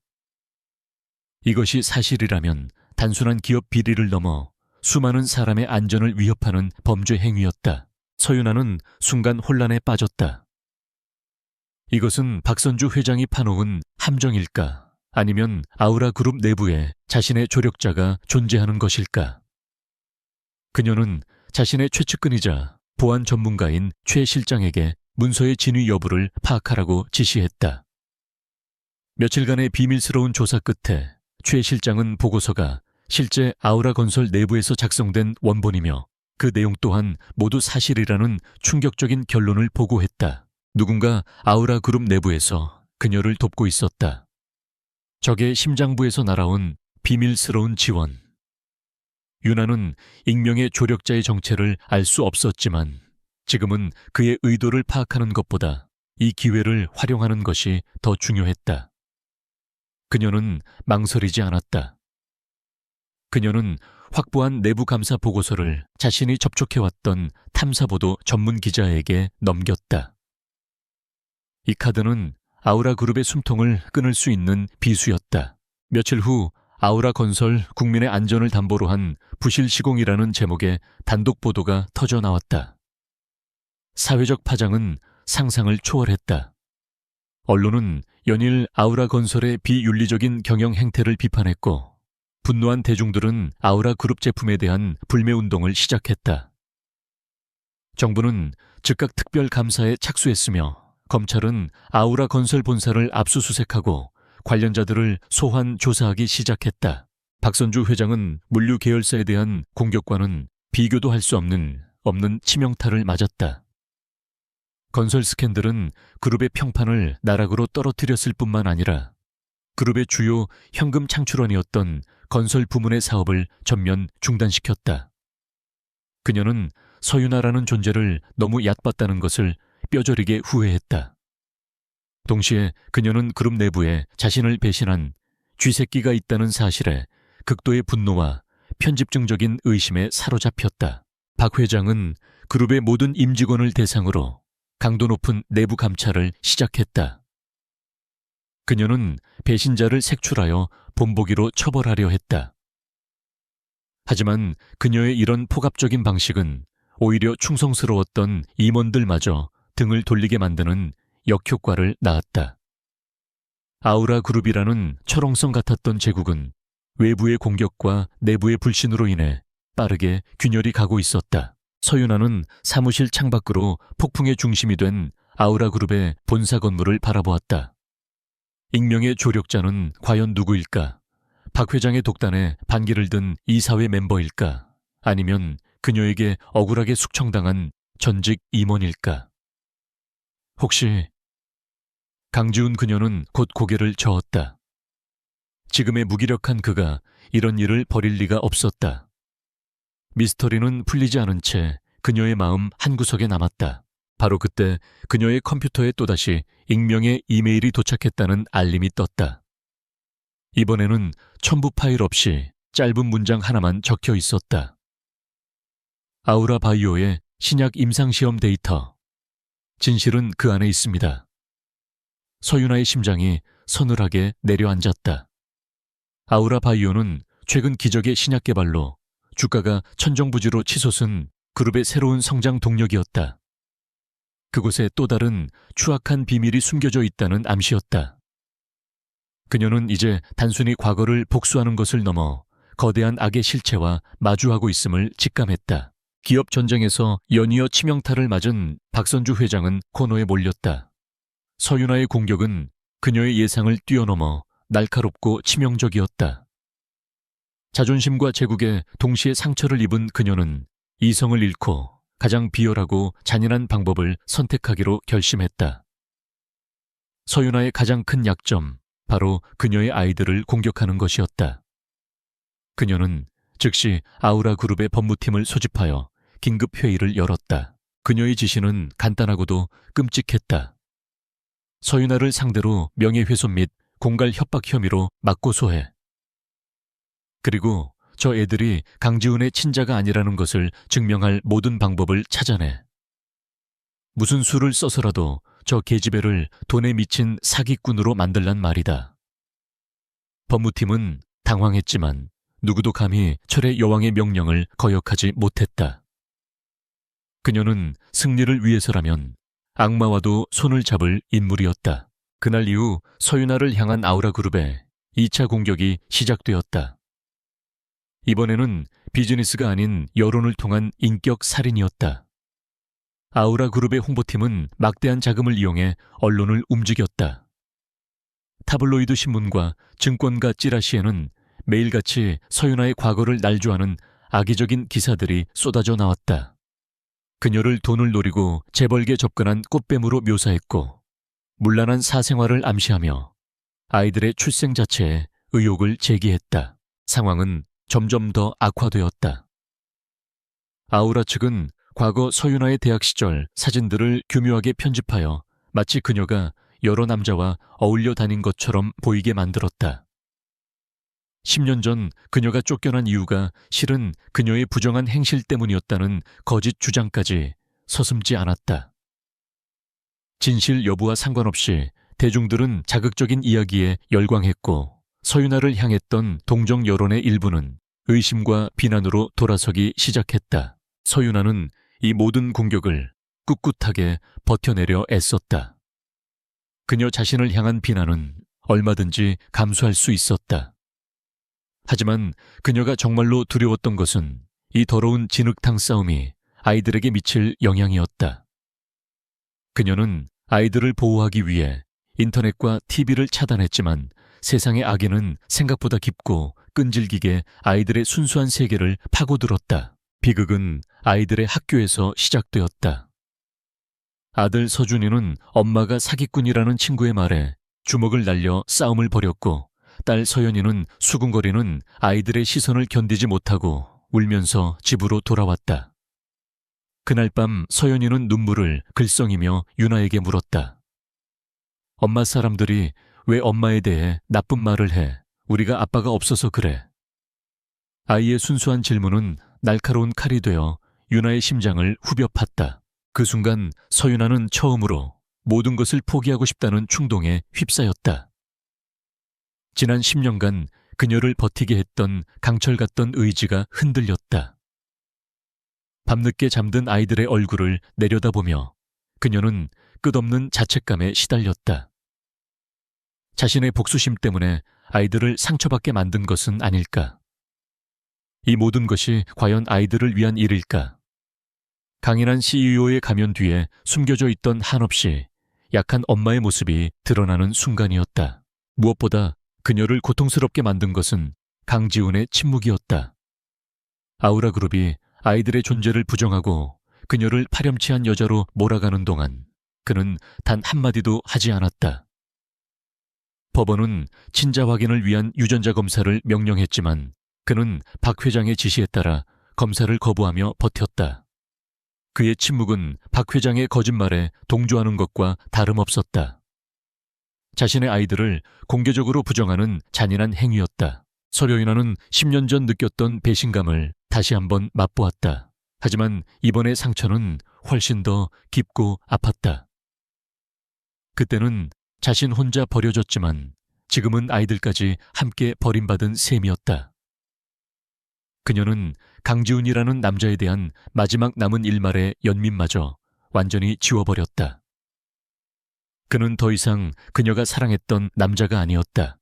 이것이 사실이라면 단순한 기업 비리를 넘어 수많은 사람의 안전을 위협하는 범죄 행위였다. 서윤아는 순간 혼란에 빠졌다. 이것은 박선주 회장이 파놓은 함정일까? 아니면 아우라 그룹 내부에 자신의 조력자가 존재하는 것일까? 그녀는 자신의 최측근이자 보안 전문가인 최 실장에게 문서의 진위 여부를 파악하라고 지시했다. 며칠간의 비밀스러운 조사 끝에 최 실장은 보고서가 실제 아우라 건설 내부에서 작성된 원본이며 그 내용 또한 모두 사실이라는 충격적인 결론을 보고했다. 누군가 아우라 그룹 내부에서 그녀를 돕고 있었다. 적의 심장부에서 날아온 비밀스러운 지원. 유나는 익명의 조력자의 정체를 알 수 없었지만 지금은 그의 의도를 파악하는 것보다 이 기회를 활용하는 것이 더 중요했다. 그녀는 망설이지 않았다. 그녀는 확보한 내부 감사 보고서를 자신이 접촉해왔던 탐사보도 전문 기자에게 넘겼다. 이 카드는 아우라 그룹의 숨통을 끊을 수 있는 비수였다. 며칠 후 아우라 건설 국민의 안전을 담보로 한 부실 시공이라는 제목의 단독 보도가 터져 나왔다. 사회적 파장은 상상을 초월했다. 언론은 연일 아우라 건설의 비윤리적인 경영 행태를 비판했고 분노한 대중들은 아우라 그룹 제품에 대한 불매운동을 시작했다. 정부는 즉각 특별감사에 착수했으며 검찰은 아우라 건설 본사를 압수수색하고 관련자들을 소환 조사하기 시작했다. 박선주 회장은 물류 계열사에 대한 공격과는 비교도 할 수 없는 치명타를 맞았다. 건설 스캔들은 그룹의 평판을 나락으로 떨어뜨렸을 뿐만 아니라 그룹의 주요 현금 창출원이었던 건설 부문의 사업을 전면 중단시켰다. 그녀는 서윤아라는 존재를 너무 얕봤다는 것을 뼈저리게 후회했다. 동시에 그녀는 그룹 내부에 자신을 배신한 쥐새끼가 있다는 사실에 극도의 분노와 편집증적인 의심에 사로잡혔다. 박 회장은 그룹의 모든 임직원을 대상으로 강도 높은 내부 감찰을 시작했다. 그녀는 배신자를 색출하여 본보기로 처벌하려 했다. 하지만 그녀의 이런 포갑적인 방식은 오히려 충성스러웠던 임원들마저 등을 돌리게 만드는 역효과를 낳았다. 아우라 그룹이라는 철옹성 같았던 제국은 외부의 공격과 내부의 불신으로 인해 빠르게 균열이 가고 있었다. 서윤아는 사무실 창밖으로 폭풍의 중심이 된 아우라 그룹의 본사 건물을 바라보았다. 익명의 조력자는 과연 누구일까? 박 회장의 독단에 반기를 든 이사회 멤버일까? 아니면 그녀에게 억울하게 숙청당한 전직 임원일까? 혹시 강지훈 그녀는 곧 고개를 저었다. 지금의 무기력한 그가 이런 일을 벌일 리가 없었다. 미스터리는 풀리지 않은 채 그녀의 마음 한구석에 남았다. 바로 그때 그녀의 컴퓨터에 또다시 익명의 이메일이 도착했다는 알림이 떴다. 이번에는 첨부 파일 없이 짧은 문장 하나만 적혀 있었다. 아우라 바이오의 신약 임상시험 데이터. 진실은 그 안에 있습니다. 서윤아의 심장이 서늘하게 내려앉았다. 아우라 바이오는 최근 기적의 신약 개발로 주가가 천정부지로 치솟은 그룹의 새로운 성장 동력이었다. 그곳에 또 다른 추악한 비밀이 숨겨져 있다는 암시였다. 그녀는 이제 단순히 과거를 복수하는 것을 넘어 거대한 악의 실체와 마주하고 있음을 직감했다. 기업 전쟁에서 연이어 치명타를 맞은 박선주 회장은 코너에 몰렸다. 서윤아의 공격은 그녀의 예상을 뛰어넘어 날카롭고 치명적이었다. 자존심과 제국에 동시에 상처를 입은 그녀는 이성을 잃고 가장 비열하고 잔인한 방법을 선택하기로 결심했다. 서윤아의 가장 큰 약점, 바로 그녀의 아이들을 공격하는 것이었다. 그녀는 즉시 아우라 그룹의 법무팀을 소집하여 긴급 회의를 열었다. 그녀의 지시는 간단하고도 끔찍했다. 서윤아를 상대로 명예훼손 및 공갈 협박 혐의로 맞고소해. 그리고 저 애들이 강지훈의 친자가 아니라는 것을 증명할 모든 방법을 찾아내. 무슨 수를 써서라도 저 계집애를 돈에 미친 사기꾼으로 만들란 말이다. 법무팀은 당황했지만 누구도 감히 철의 여왕의 명령을 거역하지 못했다. 그녀는 승리를 위해서라면 악마와도 손을 잡을 인물이었다. 그날 이후 서윤아를 향한 아우라 그룹의 2차 공격이 시작되었다. 이번에는 비즈니스가 아닌 여론을 통한 인격 살인이었다. 아우라 그룹의 홍보팀은 막대한 자금을 이용해 언론을 움직였다. 타블로이드 신문과 증권가 찌라시에는 매일같이 서윤아의 과거를 날조하는 악의적인 기사들이 쏟아져 나왔다. 그녀를 돈을 노리고 재벌게 접근한 꽃뱀으로 묘사했고 문란한 사생활을 암시하며 아이들의 출생 자체에 의혹을 제기했다. 상황은 점점 더 악화되었다. 아우라 측은 과거 서윤아의 대학 시절 사진들을 교묘하게 편집하여 마치 그녀가 여러 남자와 어울려 다닌 것처럼 보이게 만들었다. 10년 전 그녀가 쫓겨난 이유가 실은 그녀의 부정한 행실 때문이었다는 거짓 주장까지 서슴지 않았다. 진실 여부와 상관없이 대중들은 자극적인 이야기에 열광했고 서윤아를 향했던 동정 여론의 일부는 의심과 비난으로 돌아서기 시작했다. 서윤아는 이 모든 공격을 꿋꿋하게 버텨내려 애썼다. 그녀 자신을 향한 비난은 얼마든지 감수할 수 있었다. 하지만 그녀가 정말로 두려웠던 것은 이 더러운 진흙탕 싸움이 아이들에게 미칠 영향이었다. 그녀는 아이들을 보호하기 위해 인터넷과 TV를 차단했지만 세상의 악에는 생각보다 깊고 끈질기게 아이들의 순수한 세계를 파고들었다. 비극은 아이들의 학교에서 시작되었다. 아들 서준이는 엄마가 사기꾼이라는 친구의 말에 주먹을 날려 싸움을 벌였고 딸 서연이는 수군거리는 아이들의 시선을 견디지 못하고 울면서 집으로 돌아왔다. 그날 밤 서연이는 눈물을 글썽이며 유나에게 물었다. 엄마 사람들이 왜 엄마에 대해 나쁜 말을 해? 우리가 아빠가 없어서 그래. 아이의 순수한 질문은 날카로운 칼이 되어 유나의 심장을 후벼 팠다. 그 순간 서윤아는 처음으로 모든 것을 포기하고 싶다는 충동에 휩싸였다. 지난 10년간 그녀를 버티게 했던 강철 같던 의지가 흔들렸다. 밤늦게 잠든 아이들의 얼굴을 내려다보며 그녀는 끝없는 자책감에 시달렸다. 자신의 복수심 때문에 아이들을 상처받게 만든 것은 아닐까? 이 모든 것이 과연 아이들을 위한 일일까? 강인한 CEO의 가면 뒤에 숨겨져 있던 한없이 약한 엄마의 모습이 드러나는 순간이었다. 무엇보다 그녀를 고통스럽게 만든 것은 강지훈의 침묵이었다. 아우라 그룹이 아이들의 존재를 부정하고 그녀를 파렴치한 여자로 몰아가는 동안 그는 단 한마디도 하지 않았다. 법원은 친자 확인을 위한 유전자 검사를 명령했지만 그는 박 회장의 지시에 따라 검사를 거부하며 버텼다. 그의 침묵은 박 회장의 거짓말에 동조하는 것과 다름없었다. 자신의 아이들을 공개적으로 부정하는 잔인한 행위였다. 서려인아는 10년 전 느꼈던 배신감을 다시 한번 맛보았다. 하지만 이번의 상처는 훨씬 더 깊고 아팠다. 그때는 자신 혼자 버려졌지만 지금은 아이들까지 함께 버림받은 셈이었다. 그녀는 강지훈이라는 남자에 대한 마지막 남은 일말의 연민마저 완전히 지워버렸다. 그는 더 이상 그녀가 사랑했던 남자가 아니었다.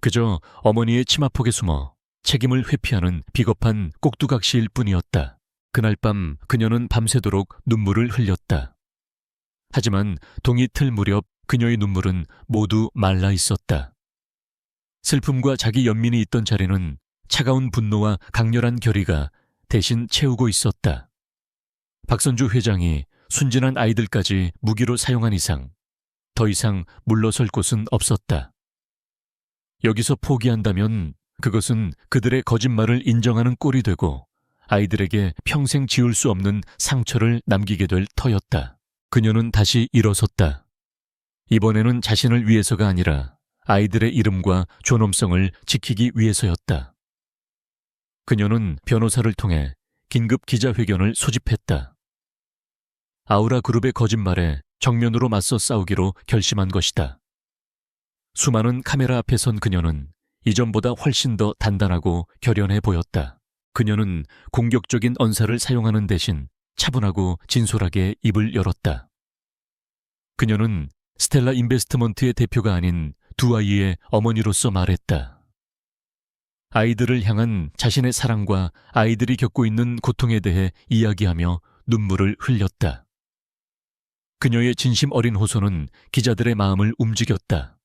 그저 어머니의 치마폭에 숨어 책임을 회피하는 비겁한 꼭두각시일 뿐이었다. 그날 밤 그녀는 밤새도록 눈물을 흘렸다. 하지만 동이 틀 무렵 그녀의 눈물은 모두 말라 있었다. 슬픔과 자기 연민이 있던 자리는 차가운 분노와 강렬한 결의가 대신 채우고 있었다. 박선주 회장이 순진한 아이들까지 무기로 사용한 이상 더 이상 물러설 곳은 없었다. 여기서 포기한다면 그것은 그들의 거짓말을 인정하는 꼴이 되고 아이들에게 평생 지울 수 없는 상처를 남기게 될 터였다. 그녀는 다시 일어섰다. 이번에는 자신을 위해서가 아니라 아이들의 이름과 존엄성을 지키기 위해서였다. 그녀는 변호사를 통해 긴급 기자회견을 소집했다. 아우라 그룹의 거짓말에 정면으로 맞서 싸우기로 결심한 것이다. 수많은 카메라 앞에 선 그녀는 이전보다 훨씬 더 단단하고 결연해 보였다. 그녀는 공격적인 언사를 사용하는 대신 차분하고 진솔하게 입을 열었다. 그녀는 스텔라 인베스트먼트의 대표가 아닌 두 아이의 어머니로서 말했다. 아이들을 향한 자신의 사랑과 아이들이 겪고 있는 고통에 대해 이야기하며 눈물을 흘렸다. 그녀의 진심 어린 호소는 기자들의 마음을 움직였다.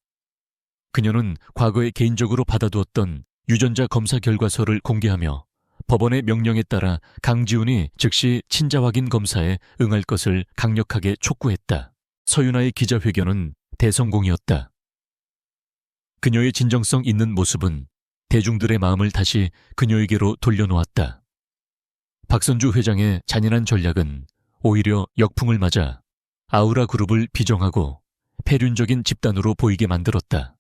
그녀는 과거에 개인적으로 받아두었던 유전자 검사 결과서를 공개하며 법원의 명령에 따라 강지훈이 즉시 친자 확인 검사에 응할 것을 강력하게 촉구했다. 서윤아의 기자회견은 대성공이었다. 그녀의 진정성 있는 모습은 대중들의 마음을 다시 그녀에게로 돌려놓았다. 박선주 회장의 잔인한 전략은 오히려 역풍을 맞아 아우라 그룹을 비정하고 폐륜적인 집단으로 보이게 만들었다.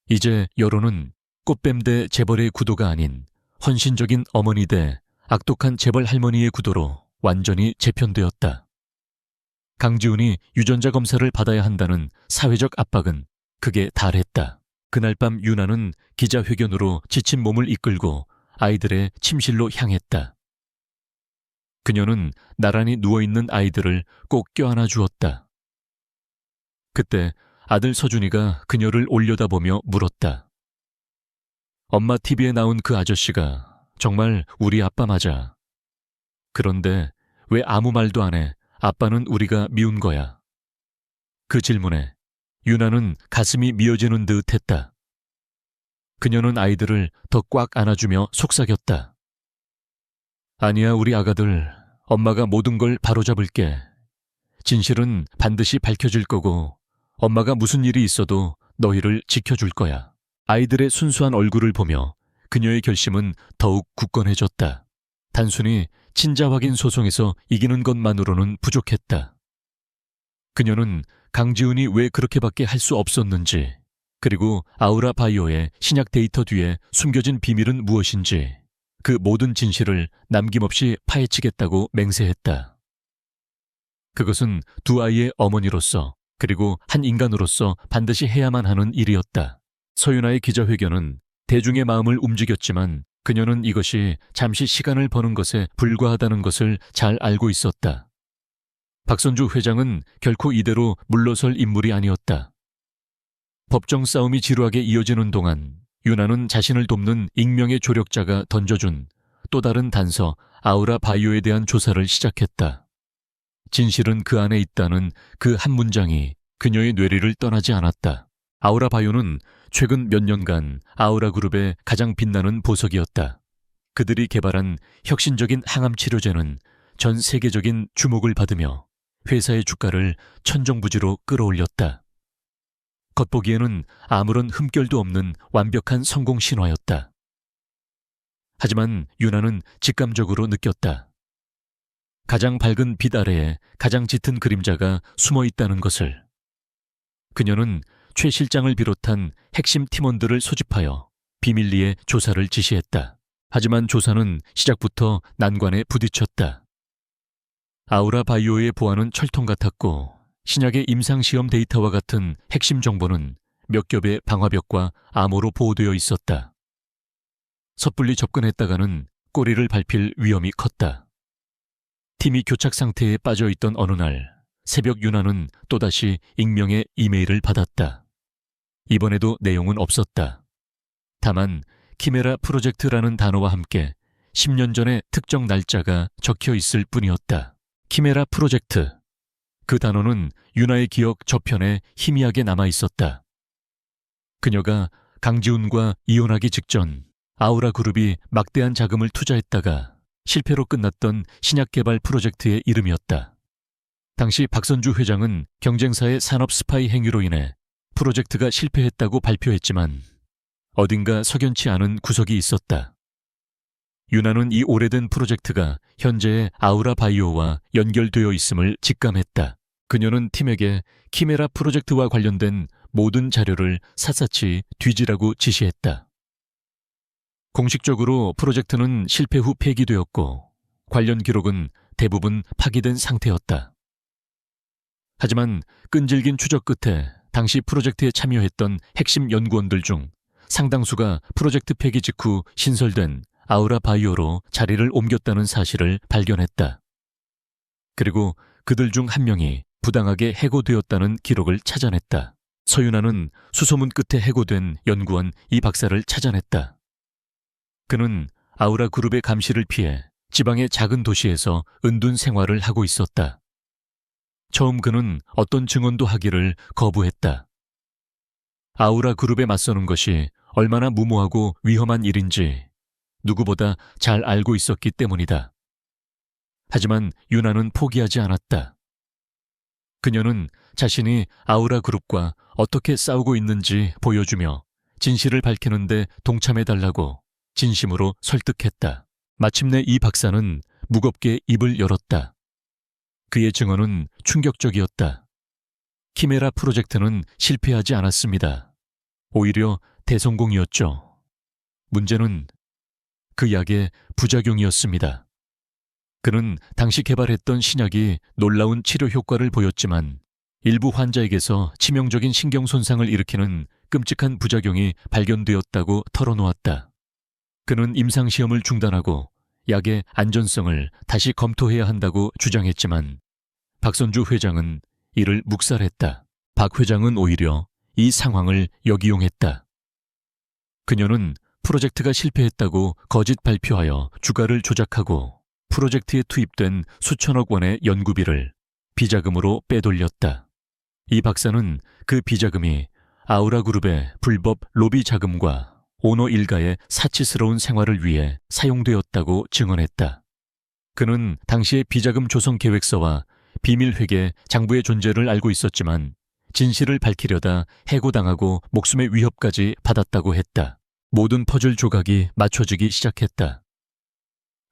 이제 여론은 꽃뱀 대 재벌의 구도가 아닌 헌신적인 어머니 대 악독한 재벌 할머니의 구도로 완전히 재편되었다. 강지훈이 유전자 검사를 받아야 한다는 사회적 압박은 극에 달했다. 그날 밤 유나는 기자회견으로 지친 몸을 이끌고 아이들의 침실로 향했다. 그녀는 나란히 누워있는 아이들을 꼭 껴안아 주었다. 그때 아들 서준이가 그녀를 올려다보며 물었다. 엄마 TV에 나온 그 아저씨가 정말 우리 아빠 맞아. 그런데 왜 아무 말도 안 해? 아빠는 우리가 미운 거야. 그 질문에 유나는 가슴이 미어지는 듯 했다. 그녀는 아이들을 더 꽉 안아주며 속삭였다. 아니야, 우리 아가들. 엄마가 모든 걸 바로잡을게. 진실은 반드시 밝혀질 거고 엄마가 무슨 일이 있어도 너희를 지켜줄 거야. 아이들의 순수한 얼굴을 보며 그녀의 결심은 더욱 굳건해졌다. 단순히 친자 확인 소송에서 이기는 것만으로는 부족했다. 그녀는 강지훈이 왜 그렇게밖에 할 수 없었는지, 그리고 아우라 바이오의 신약 데이터 뒤에 숨겨진 비밀은 무엇인지, 그 모든 진실을 남김없이 파헤치겠다고 맹세했다. 그것은 두 아이의 어머니로서, 그리고 한 인간으로서 반드시 해야만 하는 일이었다. 서윤아의 기자회견은 대중의 마음을 움직였지만 그녀는 이것이 잠시 시간을 버는 것에 불과하다는 것을 잘 알고 있었다. 박선주 회장은 결코 이대로 물러설 인물이 아니었다. 법정 싸움이 지루하게 이어지는 동안 유나는 자신을 돕는 익명의 조력자가 던져준 또 다른 단서 아우라 바이오에 대한 조사를 시작했다. 진실은 그 안에 있다는 그 한 문장이 그녀의 뇌리를 떠나지 않았다. 아우라 바이오는 최근 몇 년간 아우라 그룹의 가장 빛나는 보석이었다. 그들이 개발한 혁신적인 항암 치료제는 전 세계적인 주목을 받으며 회사의 주가를 천정부지로 끌어올렸다. 겉보기에는 아무런 흠결도 없는 완벽한 성공 신화였다. 하지만 유나는 직감적으로 느꼈다. 가장 밝은 빛 아래에 가장 짙은 그림자가 숨어 있다는 것을. 그녀는 최 실장을 비롯한 핵심 팀원들을 소집하여 비밀리에 조사를 지시했다. 하지만 조사는 시작부터 난관에 부딪혔다. 아우라 바이오의 보안은 철통 같았고 신약의 임상시험 데이터와 같은 핵심 정보는 몇 겹의 방화벽과 암호로 보호되어 있었다. 섣불리 접근했다가는 꼬리를 밟힐 위험이 컸다. 팀이 교착 상태에 빠져있던 어느 날 새벽 유나는 또다시 익명의 이메일을 받았다. 이번에도 내용은 없었다. 다만 키메라 프로젝트라는 단어와 함께 10년 전의 특정 날짜가 적혀 있을 뿐이었다. 키메라 프로젝트. 그 단어는 유나의 기억 저편에 희미하게 남아 있었다. 그녀가 강지훈과 이혼하기 직전 아우라 그룹이 막대한 자금을 투자했다가 실패로 끝났던 신약 개발 프로젝트의 이름이었다. 당시 박선주 회장은 경쟁사의 산업 스파이 행위로 인해 프로젝트가 실패했다고 발표했지만 어딘가 석연치 않은 구석이 있었다. 유나는 이 오래된 프로젝트가 현재의 아우라 바이오와 연결되어 있음을 직감했다. 그녀는 팀에게 키메라 프로젝트와 관련된 모든 자료를 샅샅이 뒤지라고 지시했다. 공식적으로 프로젝트는 실패 후 폐기되었고 관련 기록은 대부분 파기된 상태였다. 하지만 끈질긴 추적 끝에 당시 프로젝트에 참여했던 핵심 연구원들 중 상당수가 프로젝트 폐기 직후 신설된 아우라 바이오로 자리를 옮겼다는 사실을 발견했다. 그리고 그들 중 한 명이 부당하게 해고되었다는 기록을 찾아냈다. 서윤아는 수소문 끝에 해고된 연구원 이 박사를 찾아냈다. 그는 아우라 그룹의 감시를 피해 지방의 작은 도시에서 은둔 생활을 하고 있었다. 처음 그는 어떤 증언도 하기를 거부했다. 아우라 그룹에 맞서는 것이 얼마나 무모하고 위험한 일인지 누구보다 잘 알고 있었기 때문이다. 하지만 유나는 포기하지 않았다. 그녀는 자신이 아우라 그룹과 어떻게 싸우고 있는지 보여주며 진실을 밝히는데 동참해달라고 진심으로 설득했다. 마침내 이 박사는 무겁게 입을 열었다. 그의 증언은 충격적이었다. 키메라 프로젝트는 실패하지 않았습니다. 오히려 대성공이었죠. 문제는 그 약의 부작용이었습니다. 그는 당시 개발했던 신약이 놀라운 치료 효과를 보였지만 일부 환자에게서 치명적인 신경 손상을 일으키는 끔찍한 부작용이 발견되었다고 털어놓았다. 그는 임상시험을 중단하고 약의 안전성을 다시 검토해야 한다고 주장했지만 박선주 회장은 이를 묵살했다. 박 회장은 오히려 이 상황을 역이용했다. 그녀는 프로젝트가 실패했다고 거짓 발표하여 주가를 조작하고 프로젝트에 투입된 수천억 원의 연구비를 비자금으로 빼돌렸다. 이 박사는 그 비자금이 아우라 그룹의 불법 로비 자금과 오너 일가의 사치스러운 생활을 위해 사용되었다고 증언했다. 그는 당시의 비자금 조성 계획서와 비밀회계 장부의 존재를 알고 있었지만 진실을 밝히려다 해고당하고 목숨의 위협까지 받았다고 했다. 모든 퍼즐 조각이 맞춰지기 시작했다.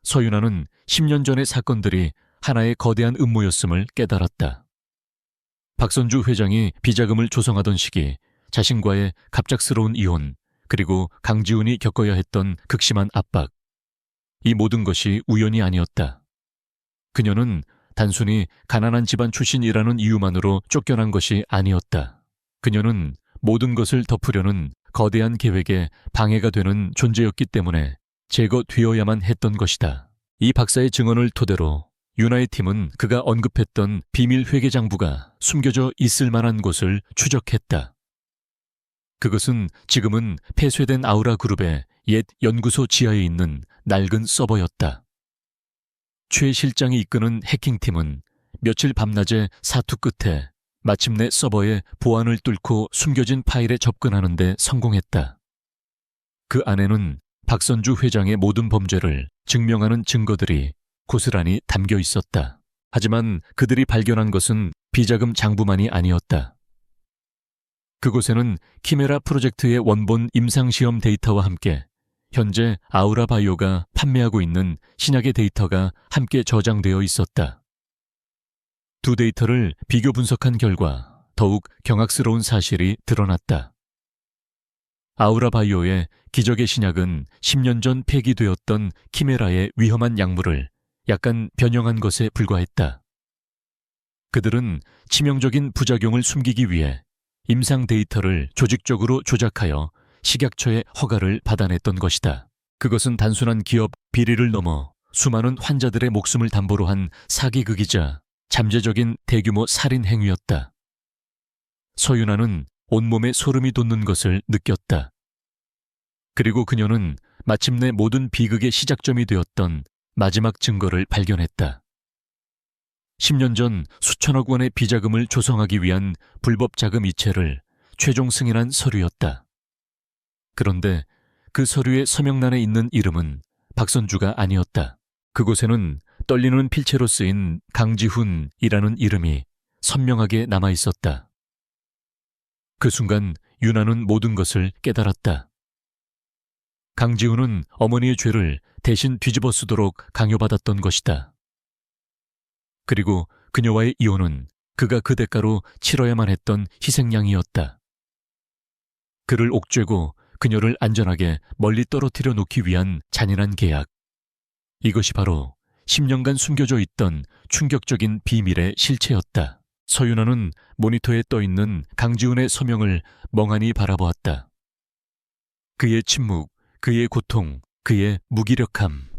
서윤아는 10년 전의 사건들이 하나의 거대한 음모였음을 깨달았다. 박선주 회장이 비자금을 조성하던 시기 자신과의 갑작스러운 이혼, 그리고 강지훈이 겪어야 했던 극심한 압박. 이 모든 것이 우연이 아니었다. 그녀는 단순히 가난한 집안 출신이라는 이유만으로 쫓겨난 것이 아니었다. 그녀는 모든 것을 덮으려는 거대한 계획에 방해가 되는 존재였기 때문에 제거되어야만 했던 것이다. 이 박사의 증언을 토대로 유나의 팀은 그가 언급했던 비밀 회계 장부가 숨겨져 있을 만한 곳을 추적했다. 그것은 지금은 폐쇄된 아우라 그룹의 옛 연구소 지하에 있는 낡은 서버였다. 최 실장이 이끄는 해킹팀은 며칠 밤낮의 사투 끝에 마침내 서버의 보안을 뚫고 숨겨진 파일에 접근하는 데 성공했다. 그 안에는 박선주 회장의 모든 범죄를 증명하는 증거들이 고스란히 담겨 있었다. 하지만 그들이 발견한 것은 비자금 장부만이 아니었다. 그곳에는 키메라 프로젝트의 원본 임상시험 데이터와 함께 현재 아우라 바이오가 판매하고 있는 신약의 데이터가 함께 저장되어 있었다. 두 데이터를 비교 분석한 결과 더욱 경악스러운 사실이 드러났다. 아우라 바이오의 기적의 신약은 10년 전 폐기되었던 키메라의 위험한 약물을 약간 변형한 것에 불과했다. 그들은 치명적인 부작용을 숨기기 위해 임상 데이터를 조직적으로 조작하여 식약처의 허가를 받아냈던 것이다. 그것은 단순한 기업 비리를 넘어 수많은 환자들의 목숨을 담보로 한 사기극이자 잠재적인 대규모 살인 행위였다. 서윤아는 온몸에 소름이 돋는 것을 느꼈다. 그리고 그녀는 마침내 모든 비극의 시작점이 되었던 마지막 증거를 발견했다. 10년 전 수천억 원의 비자금을 조성하기 위한 불법 자금 이체를 최종 승인한 서류였다. 그런데 그 서류의 서명란에 있는 이름은 박선주가 아니었다. 그곳에는 떨리는 필체로 쓰인 강지훈이라는 이름이 선명하게 남아 있었다. 그 순간 유나는 모든 것을 깨달았다. 강지훈은 어머니의 죄를 대신 뒤집어 쓰도록 강요받았던 것이다. 그리고 그녀와의 이혼은 그가 그 대가로 치러야만 했던 희생양이었다. 그를 옥죄고 그녀를 안전하게 멀리 떨어뜨려 놓기 위한 잔인한 계약. 이것이 바로 10년간 숨겨져 있던 충격적인 비밀의 실체였다. 서윤아는 모니터에 떠있는 강지훈의 서명을 멍하니 바라보았다. 그의 침묵, 그의 고통, 그의 무기력함.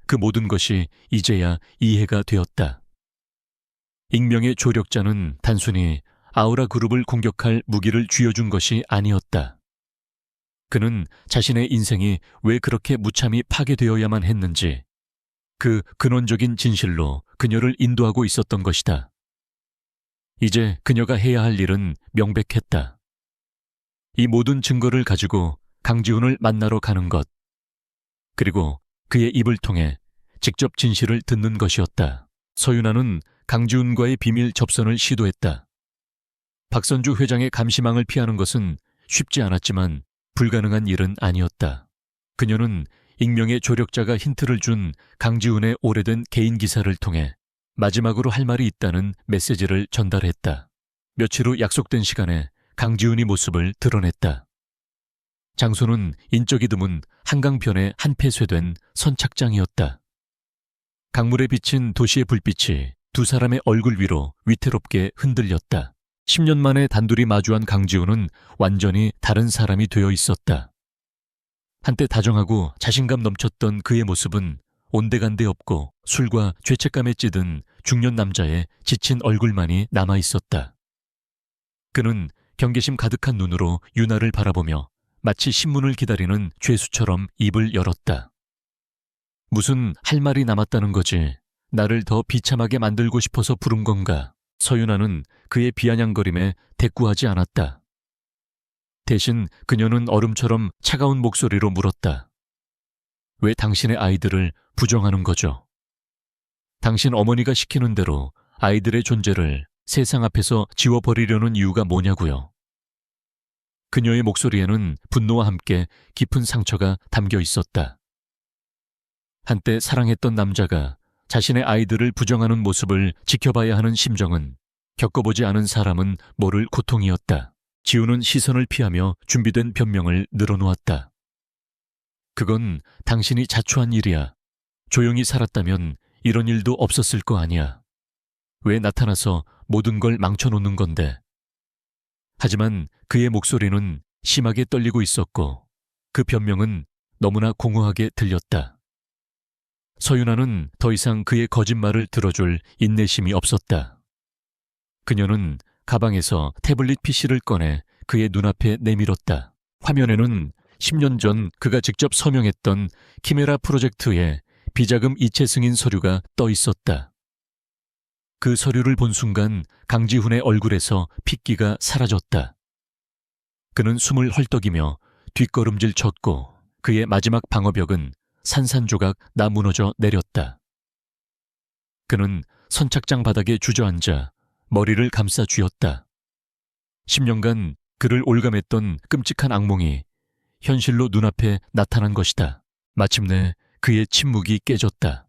그 모든 것이 이제야 이해가 되었다. 익명의 조력자는 단순히 아우라 그룹을 공격할 무기를 쥐어준 것이 아니었다. 그는 자신의 인생이 왜 그렇게 무참히 파괴되어야만 했는지 그 근원적인 진실로 그녀를 인도하고 있었던 것이다. 이제 그녀가 해야 할 일은 명백했다. 이 모든 증거를 가지고 강지훈을 만나러 가는 것, 그리고 그의 입을 통해 직접 진실을 듣는 것이었다. 서윤아는 강지훈과의 비밀 접선을 시도했다. 박선주 회장의 감시망을 피하는 것은 쉽지 않았지만 불가능한 일은 아니었다. 그녀는 익명의 조력자가 힌트를 준 강지훈의 오래된 개인 기사를 통해 마지막으로 할 말이 있다는 메시지를 전달했다. 며칠 후 약속된 시간에 강지훈이 모습을 드러냈다. 장소는 인적이 드문 한강변의 한 폐쇄된 선착장이었다. 강물에 비친 도시의 불빛이 두 사람의 얼굴 위로 위태롭게 흔들렸다. 10년 만에 단둘이 마주한 강지훈은 완전히 다른 사람이 되어 있었다. 한때 다정하고 자신감 넘쳤던 그의 모습은 온데간데 없고 술과 죄책감에 찌든 중년 남자의 지친 얼굴만이 남아 있었다. 그는 경계심 가득한 눈으로 유나를 바라보며 마치 신문을 기다리는 죄수처럼 입을 열었다. 무슨 할 말이 남았다는 거지. 나를 더 비참하게 만들고 싶어서 부른 건가? 서윤아는 그의 비아냥거림에 대꾸하지 않았다. 대신 그녀는 얼음처럼 차가운 목소리로 물었다. 왜 당신의 아이들을 부정하는 거죠? 당신 어머니가 시키는 대로 아이들의 존재를 세상 앞에서 지워버리려는 이유가 뭐냐고요? 그녀의 목소리에는 분노와 함께 깊은 상처가 담겨 있었다. 한때 사랑했던 남자가 자신의 아이들을 부정하는 모습을 지켜봐야 하는 심정은 겪어보지 않은 사람은 모를 고통이었다. 지우는 시선을 피하며 준비된 변명을 늘어놓았다. 그건 당신이 자초한 일이야. 조용히 살았다면 이런 일도 없었을 거 아니야. 왜 나타나서 모든 걸 망쳐놓는 건데. 하지만 그의 목소리는 심하게 떨리고 있었고 그 변명은 너무나 공허하게 들렸다. 서윤아는 더 이상 그의 거짓말을 들어줄 인내심이 없었다. 그녀는 가방에서 태블릿 PC를 꺼내 그의 눈앞에 내밀었다. 화면에는 10년 전 그가 직접 서명했던 키메라 프로젝트의 비자금 이체 승인 서류가 떠 있었다. 그 서류를 본 순간 강지훈의 얼굴에서 핏기가 사라졌다. 그는 숨을 헐떡이며 뒷걸음질 쳤고 그의 마지막 방어벽은 산산조각 나 무너져 내렸다. 그는 선착장 바닥에 주저앉아 머리를 감싸 쥐었다. 10년간 그를 올감했던 끔찍한 악몽이 현실로 눈앞에 나타난 것이다. 마침내 그의 침묵이 깨졌다.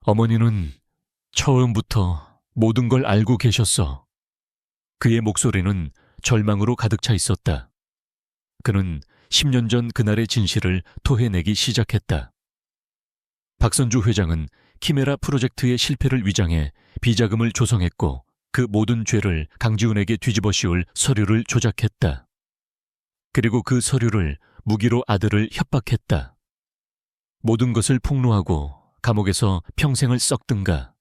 어머니는 처음부터 모든 걸 알고 계셨어. 그의 목소리는 절망으로 가득 차 있었다. 그는 10년 전 그날의 진실을 토해내기 시작했다. 박선주 회장은 키메라 프로젝트의 실패를 위장해 비자금을 조성했고 그 모든 죄를 강지훈에게 뒤집어 씌울 서류를 조작했다. 그리고 그 서류를 무기로 아들을 협박했다. 모든 것을 폭로하고 감옥에서 평생을 썩든가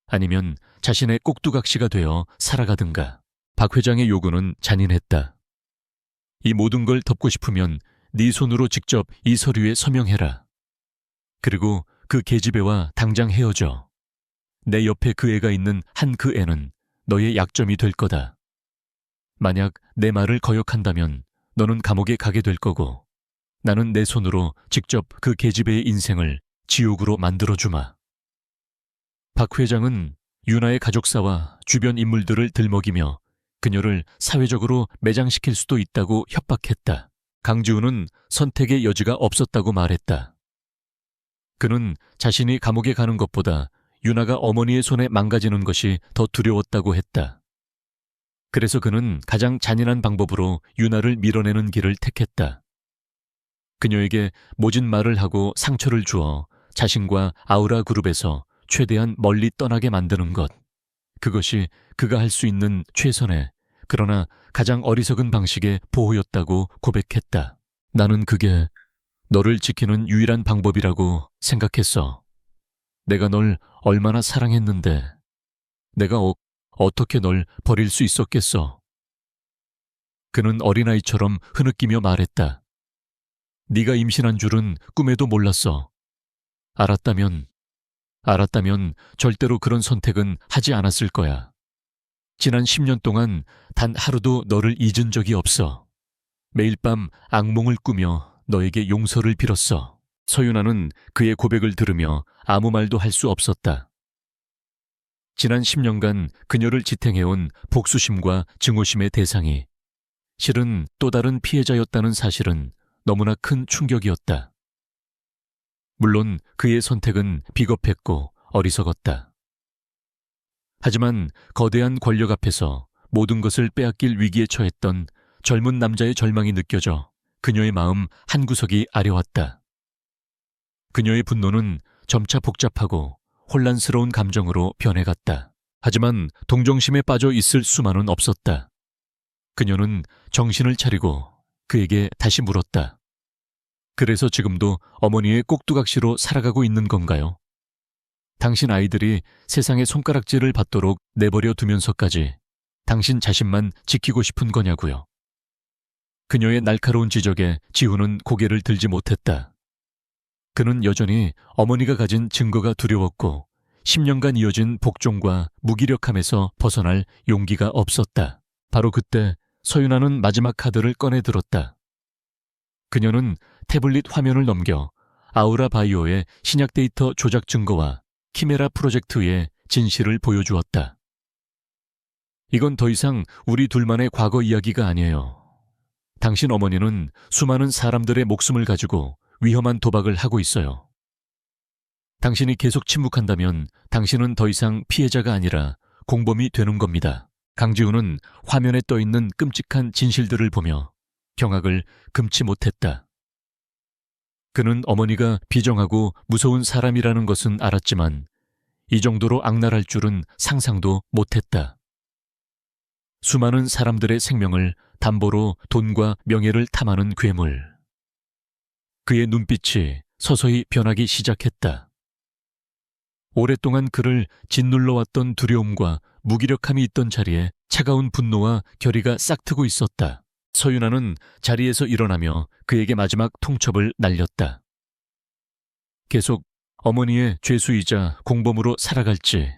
아니면 자신의 꼭두각시가 되어 살아가든가. 박 회장의 요구는 잔인했다. 이 모든 걸 덮고 싶으면 네 손으로 직접 이 서류에 서명해라. 그리고 그 계집애와 당장 헤어져. 내 옆에 그 애가 있는 한 그 애는 너의 약점이 될 거다. 만약 내 말을 거역한다면 너는 감옥에 가게 될 거고 나는 내 손으로 직접 그 계집애의 인생을 지옥으로 만들어주마. 박 회장은 유나의 가족사와 주변 인물들을 들먹이며 그녀를 사회적으로 매장시킬 수도 있다고 협박했다. 강지훈은 선택의 여지가 없었다고 말했다. 그는 자신이 감옥에 가는 것보다 유나가 어머니의 손에 망가지는 것이 더 두려웠다고 했다. 그래서 그는 가장 잔인한 방법으로 유나를 밀어내는 길을 택했다. 그녀에게 모진 말을 하고 상처를 주어 자신과 아우라 그룹에서 최대한 멀리 떠나게 만드는 것. 그것이 그가 할 수 있는 최선의, 그러나 가장 어리석은 방식의 보호였다고 고백했다. 나는 그게 너를 지키는 유일한 방법이라고 생각했어. 내가 널 얼마나 사랑했는데 내가 어떻게 널 버릴 수 있었겠어. 그는 어린아이처럼 흐느끼며 말했다. 네가 임신한 줄은 꿈에도 몰랐어. 알았다면 절대로 그런 선택은 하지 않았을 거야. 지난 10년 동안 단 하루도 너를 잊은 적이 없어. 매일 밤 악몽을 꾸며 너에게 용서를 빌었어. 서윤아는 그의 고백을 들으며 아무 말도 할 수 없었다. 지난 10년간 그녀를 지탱해온 복수심과 증오심의 대상이 실은 또 다른 피해자였다는 사실은 너무나 큰 충격이었다. 물론 그의 선택은 비겁했고 어리석었다. 하지만 거대한 권력 앞에서 모든 것을 빼앗길 위기에 처했던 젊은 남자의 절망이 느껴져 그녀의 마음 한구석이 아려왔다. 그녀의 분노는 점차 복잡하고 혼란스러운 감정으로 변해갔다. 하지만 동정심에 빠져 있을 수만은 없었다. 그녀는 정신을 차리고 그에게 다시 물었다. 그래서 지금도 어머니의 꼭두각시로 살아가고 있는 건가요? 당신 아이들이 세상의 손가락질을 받도록 내버려 두면서까지 당신 자신만 지키고 싶은 거냐고요. 그녀의 날카로운 지적에 지훈은 고개를 들지 못했다. 그는 여전히 어머니가 가진 증거가 두려웠고 10년간 이어진 복종과 무기력함에서 벗어날 용기가 없었다. 바로 그때 서윤아는 마지막 카드를 꺼내 들었다. 그녀는 태블릿 화면을 넘겨 아우라 바이오의 신약 데이터 조작 증거와 키메라 프로젝트의 진실을 보여주었다. 이건 더 이상 우리 둘만의 과거 이야기가 아니에요. 당신 어머니는 수많은 사람들의 목숨을 가지고 위험한 도박을 하고 있어요. 당신이 계속 침묵한다면 당신은 더 이상 피해자가 아니라 공범이 되는 겁니다. 강지훈은 화면에 떠있는 끔찍한 진실들을 보며 경악을 금치 못했다. 그는 어머니가 비정하고 무서운 사람이라는 것은 알았지만 이 정도로 악랄할 줄은 상상도 못했다. 수많은 사람들의 생명을 담보로 돈과 명예를 탐하는 괴물. 그의 눈빛이 서서히 변하기 시작했다. 오랫동안 그를 짓눌러왔던 두려움과 무기력함이 있던 자리에 차가운 분노와 결의가 싹트고 있었다. 서윤아는 자리에서 일어나며 그에게 마지막 통첩을 날렸다. 계속 어머니의 죄수이자 공범으로 살아갈지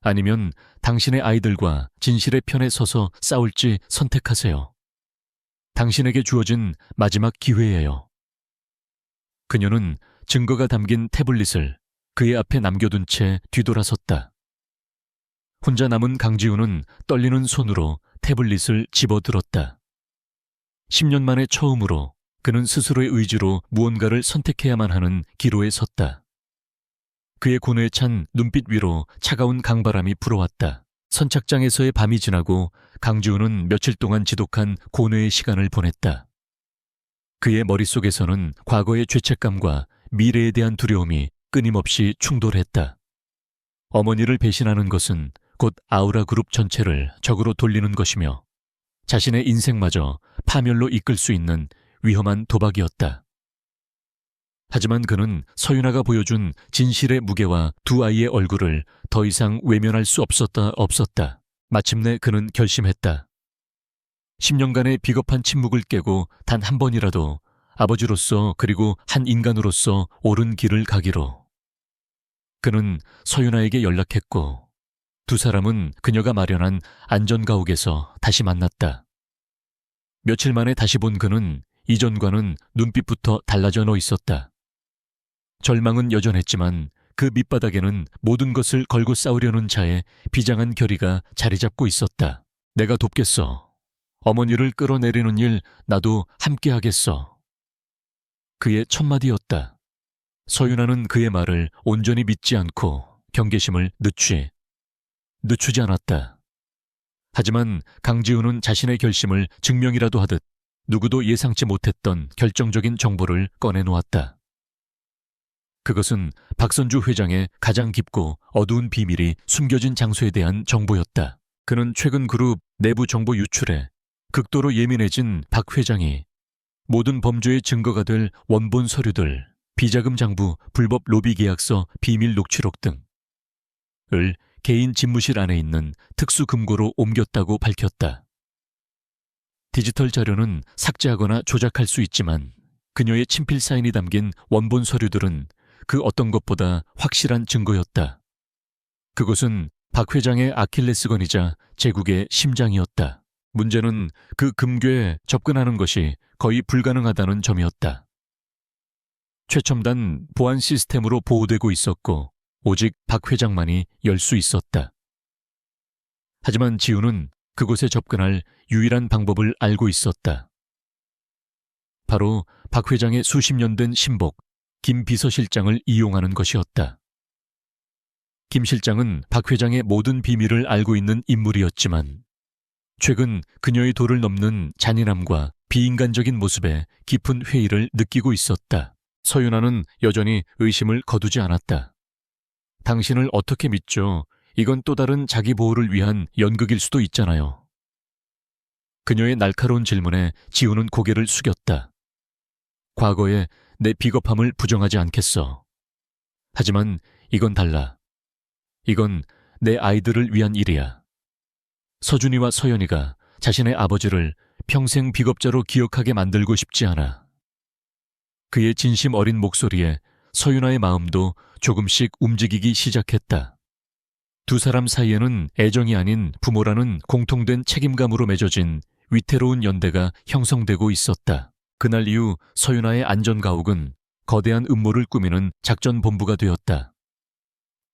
아니면 당신의 아이들과 진실의 편에 서서 싸울지 선택하세요. 당신에게 주어진 마지막 기회예요. 그녀는 증거가 담긴 태블릿을 그의 앞에 남겨둔 채 뒤돌아섰다. 혼자 남은 강지훈은 떨리는 손으로 태블릿을 집어들었다. 10년 만에 처음으로 그는 스스로의 의지로 무언가를 선택해야만 하는 기로에 섰다. 그의 고뇌에 찬 눈빛 위로 차가운 강바람이 불어왔다. 선착장에서의 밤이 지나고 강지훈은 며칠 동안 지독한 고뇌의 시간을 보냈다. 그의 머릿속에서는 과거의 죄책감과 미래에 대한 두려움이 끊임없이 충돌했다. 어머니를 배신하는 것은 곧 아우라 그룹 전체를 적으로 돌리는 것이며 자신의 인생마저 파멸로 이끌 수 있는 위험한 도박이었다. 하지만 그는 서윤아가 보여준 진실의 무게와 두 아이의 얼굴을 더 이상 외면할 수 없었다. 마침내 그는 결심했다. 10년간의 비겁한 침묵을 깨고 단 한 번이라도 아버지로서 그리고 한 인간으로서 옳은 길을 가기로. 그는 서윤아에게 연락했고 두 사람은 그녀가 마련한 안전가옥에서 다시 만났다. 며칠 만에 다시 본 그는 이전과는 눈빛부터 달라져 너 있었다. 절망은 여전했지만 그 밑바닥에는 모든 것을 걸고 싸우려는 자의 비장한 결의가 자리 잡고 있었다. 내가 돕겠어. 어머니를 끌어내리는 일 나도 함께 하겠어. 그의 첫마디였다. 서윤아는 그의 말을 온전히 믿지 않고 경계심을 늦추지 않았다. 하지만 강지훈은 자신의 결심을 증명이라도 하듯 누구도 예상치 못했던 결정적인 정보를 꺼내놓았다. 그것은 박선주 회장의 가장 깊고 어두운 비밀이 숨겨진 장소에 대한 정보였다. 그는 최근 그룹 내부 정보 유출에 극도로 예민해진 박 회장이 모든 범죄의 증거가 될 원본 서류들, 비자금 장부, 불법 로비 계약서, 비밀 녹취록 등을 개인 집무실 안에 있는 특수 금고로 옮겼다고 밝혔다. 디지털 자료는 삭제하거나 조작할 수 있지만 그녀의 친필 사인이 담긴 원본 서류들은 그 어떤 것보다 확실한 증거였다. 그것은 박 회장의 아킬레스건이자 제국의 심장이었다. 문제는 그 금괴에 접근하는 것이 거의 불가능하다는 점이었다. 최첨단 보안 시스템으로 보호되고 있었고 오직 박 회장만이 열 수 있었다. 하지만 지우는 그곳에 접근할 유일한 방법을 알고 있었다. 바로 박 회장의 수십 년 된 신복, 김 비서실장을 이용하는 것이었다. 김 실장은 박 회장의 모든 비밀을 알고 있는 인물이었지만 최근 그녀의 도를 넘는 잔인함과 비인간적인 모습에 깊은 회의를 느끼고 있었다. 서윤아는 여전히 의심을 거두지 않았다. 당신을 어떻게 믿죠? 이건 또 다른 자기 보호를 위한 연극일 수도 있잖아요. 그녀의 날카로운 질문에 지우는 고개를 숙였다. 과거에 내 비겁함을 부정하지 않겠어. 하지만 이건 달라. 이건 내 아이들을 위한 일이야. 서준이와 서연이가 자신의 아버지를 평생 비겁자로 기억하게 만들고 싶지 않아. 그의 진심 어린 목소리에 서윤아의 마음도 조금씩 움직이기 시작했다. 두 사람 사이에는 애정이 아닌 부모라는 공통된 책임감으로 맺어진 위태로운 연대가 형성되고 있었다. 그날 이후 서윤아의 안전가옥은 거대한 음모를 꾸미는 작전본부가 되었다.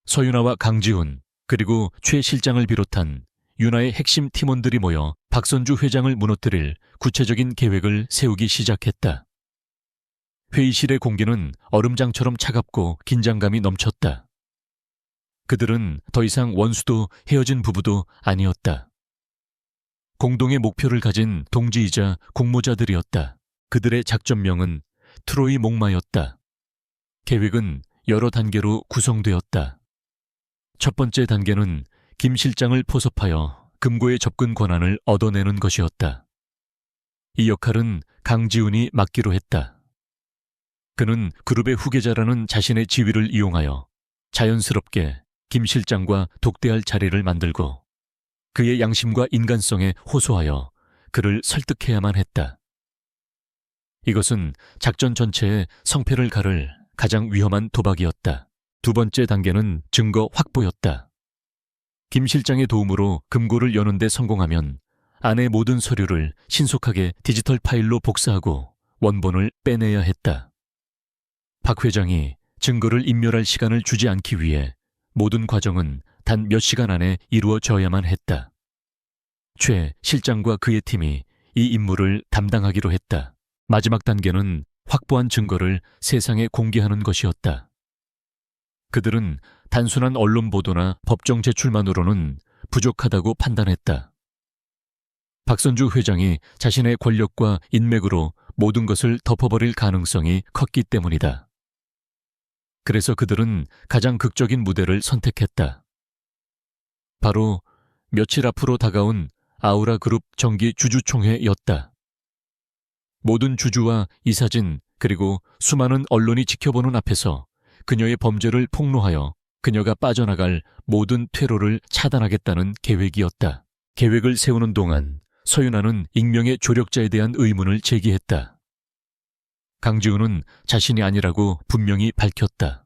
서윤아와 강지훈 그리고 최 실장을 비롯한 윤아의 핵심 팀원들이 모여 박선주 회장을 무너뜨릴 구체적인 계획을 세우기 시작했다. 회의실의 공기는 얼음장처럼 차갑고 긴장감이 넘쳤다. 그들은 더 이상 원수도 헤어진 부부도 아니었다. 공동의 목표를 가진 동지이자 공모자들이었다. 그들의 작전명은 트로이 목마였다. 계획은 여러 단계로 구성되었다. 첫 번째 단계는 김 실장을 포섭하여 금고의 접근 권한을 얻어내는 것이었다. 이 역할은 강지훈이 맡기로 했다. 그는 그룹의 후계자라는 자신의 지위를 이용하여 자연스럽게 김 실장과 독대할 자리를 만들고 그의 양심과 인간성에 호소하여 그를 설득해야만 했다. 이것은 작전 전체의 성패를 가를 가장 위험한 도박이었다. 두 번째 단계는 증거 확보였다. 김 실장의 도움으로 금고를 여는 데 성공하면 안의 모든 서류를 신속하게 디지털 파일로 복사하고 원본을 빼내야 했다. 박 회장이 증거를 인멸할 시간을 주지 않기 위해 모든 과정은 단 몇 시간 안에 이루어져야만 했다. 최 실장과 그의 팀이 이 임무를 담당하기로 했다. 마지막 단계는 확보한 증거를 세상에 공개하는 것이었다. 그들은 단순한 언론 보도나 법정 제출만으로는 부족하다고 판단했다. 박선주 회장이 자신의 권력과 인맥으로 모든 것을 덮어버릴 가능성이 컸기 때문이다. 그래서 그들은 가장 극적인 무대를 선택했다. 바로 며칠 앞으로 다가온 아우라 그룹 정기 주주총회였다. 모든 주주와 이사진 그리고 수많은 언론이 지켜보는 앞에서 그녀의 범죄를 폭로하여 그녀가 빠져나갈 모든 퇴로를 차단하겠다는 계획이었다. 계획을 세우는 동안 서윤아는 익명의 조력자에 대한 의문을 제기했다. 강지훈은 자신이 아니라고 분명히 밝혔다.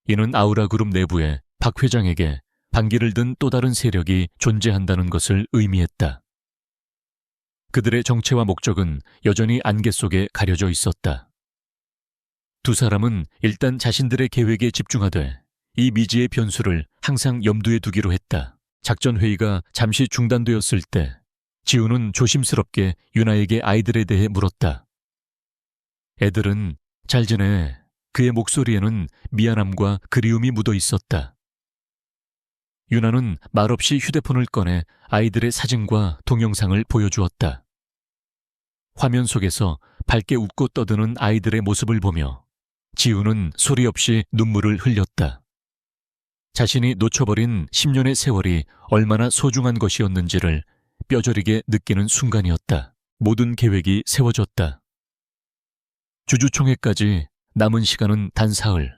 이는 아우라 그룹 내부에 박 회장에게 반기를 든 또 다른 세력이 존재한다는 것을 의미했다. 그들의 정체와 목적은 여전히 안개 속에 가려져 있었다. 두 사람은 일단 자신들의 계획에 집중하되 이 미지의 변수를 항상 염두에 두기로 했다. 작전 회의가 잠시 중단되었을 때 지우는 조심스럽게 윤아에게 아이들에 대해 물었다. 애들은 잘 지내. 그의 목소리에는 미안함과 그리움이 묻어 있었다. 윤아는 말없이 휴대폰을 꺼내 아이들의 사진과 동영상을 보여주었다. 화면 속에서 밝게 웃고 떠드는 아이들의 모습을 보며 지우는 소리 없이 눈물을 흘렸다. 자신이 놓쳐버린 10년의 세월이 얼마나 소중한 것이었는지를 뼈저리게 느끼는 순간이었다. 모든 계획이 세워졌다. 주주총회까지 남은 시간은 단 사흘.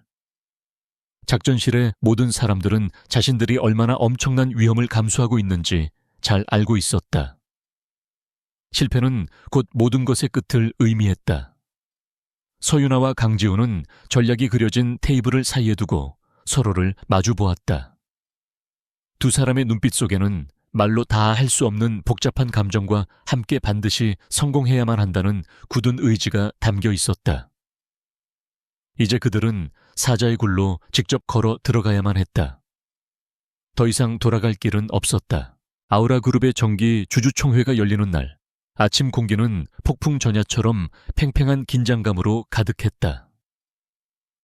작전실의 모든 사람들은 자신들이 얼마나 엄청난 위험을 감수하고 있는지 잘 알고 있었다. 실패는 곧 모든 것의 끝을 의미했다. 서윤아와 강지우는 전략이 그려진 테이블을 사이에 두고 서로를 마주 보았다. 두 사람의 눈빛 속에는 말로 다 할 수 없는 복잡한 감정과 함께 반드시 성공해야만 한다는 굳은 의지가 담겨 있었다. 이제 그들은 사자의 굴로 직접 걸어 들어가야만 했다. 더 이상 돌아갈 길은 없었다. 아우라그룹의 정기 주주총회가 열리는 날, 아침 공기는 폭풍 전야처럼 팽팽한 긴장감으로 가득했다.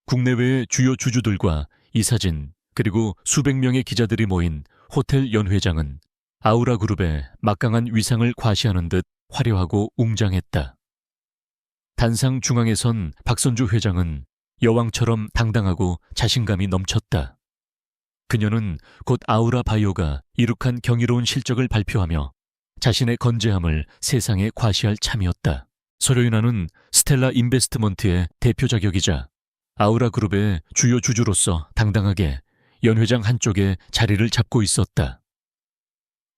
국내외의 주요 주주들과 이사진, 그리고 수백 명의 기자들이 모인 호텔 연회장은 아우라그룹의 막강한 위상을 과시하는 듯 화려하고 웅장했다. 단상 중앙에 선 박선주 회장은 여왕처럼 당당하고 자신감이 넘쳤다. 그녀는 곧 아우라바이오가 이룩한 경이로운 실적을 발표하며 자신의 건재함을 세상에 과시할 참이었다. 서류인하는 스텔라 인베스트먼트의 대표 자격이자 아우라그룹의 주요 주주로서 당당하게 연회장 한쪽에 자리를 잡고 있었다.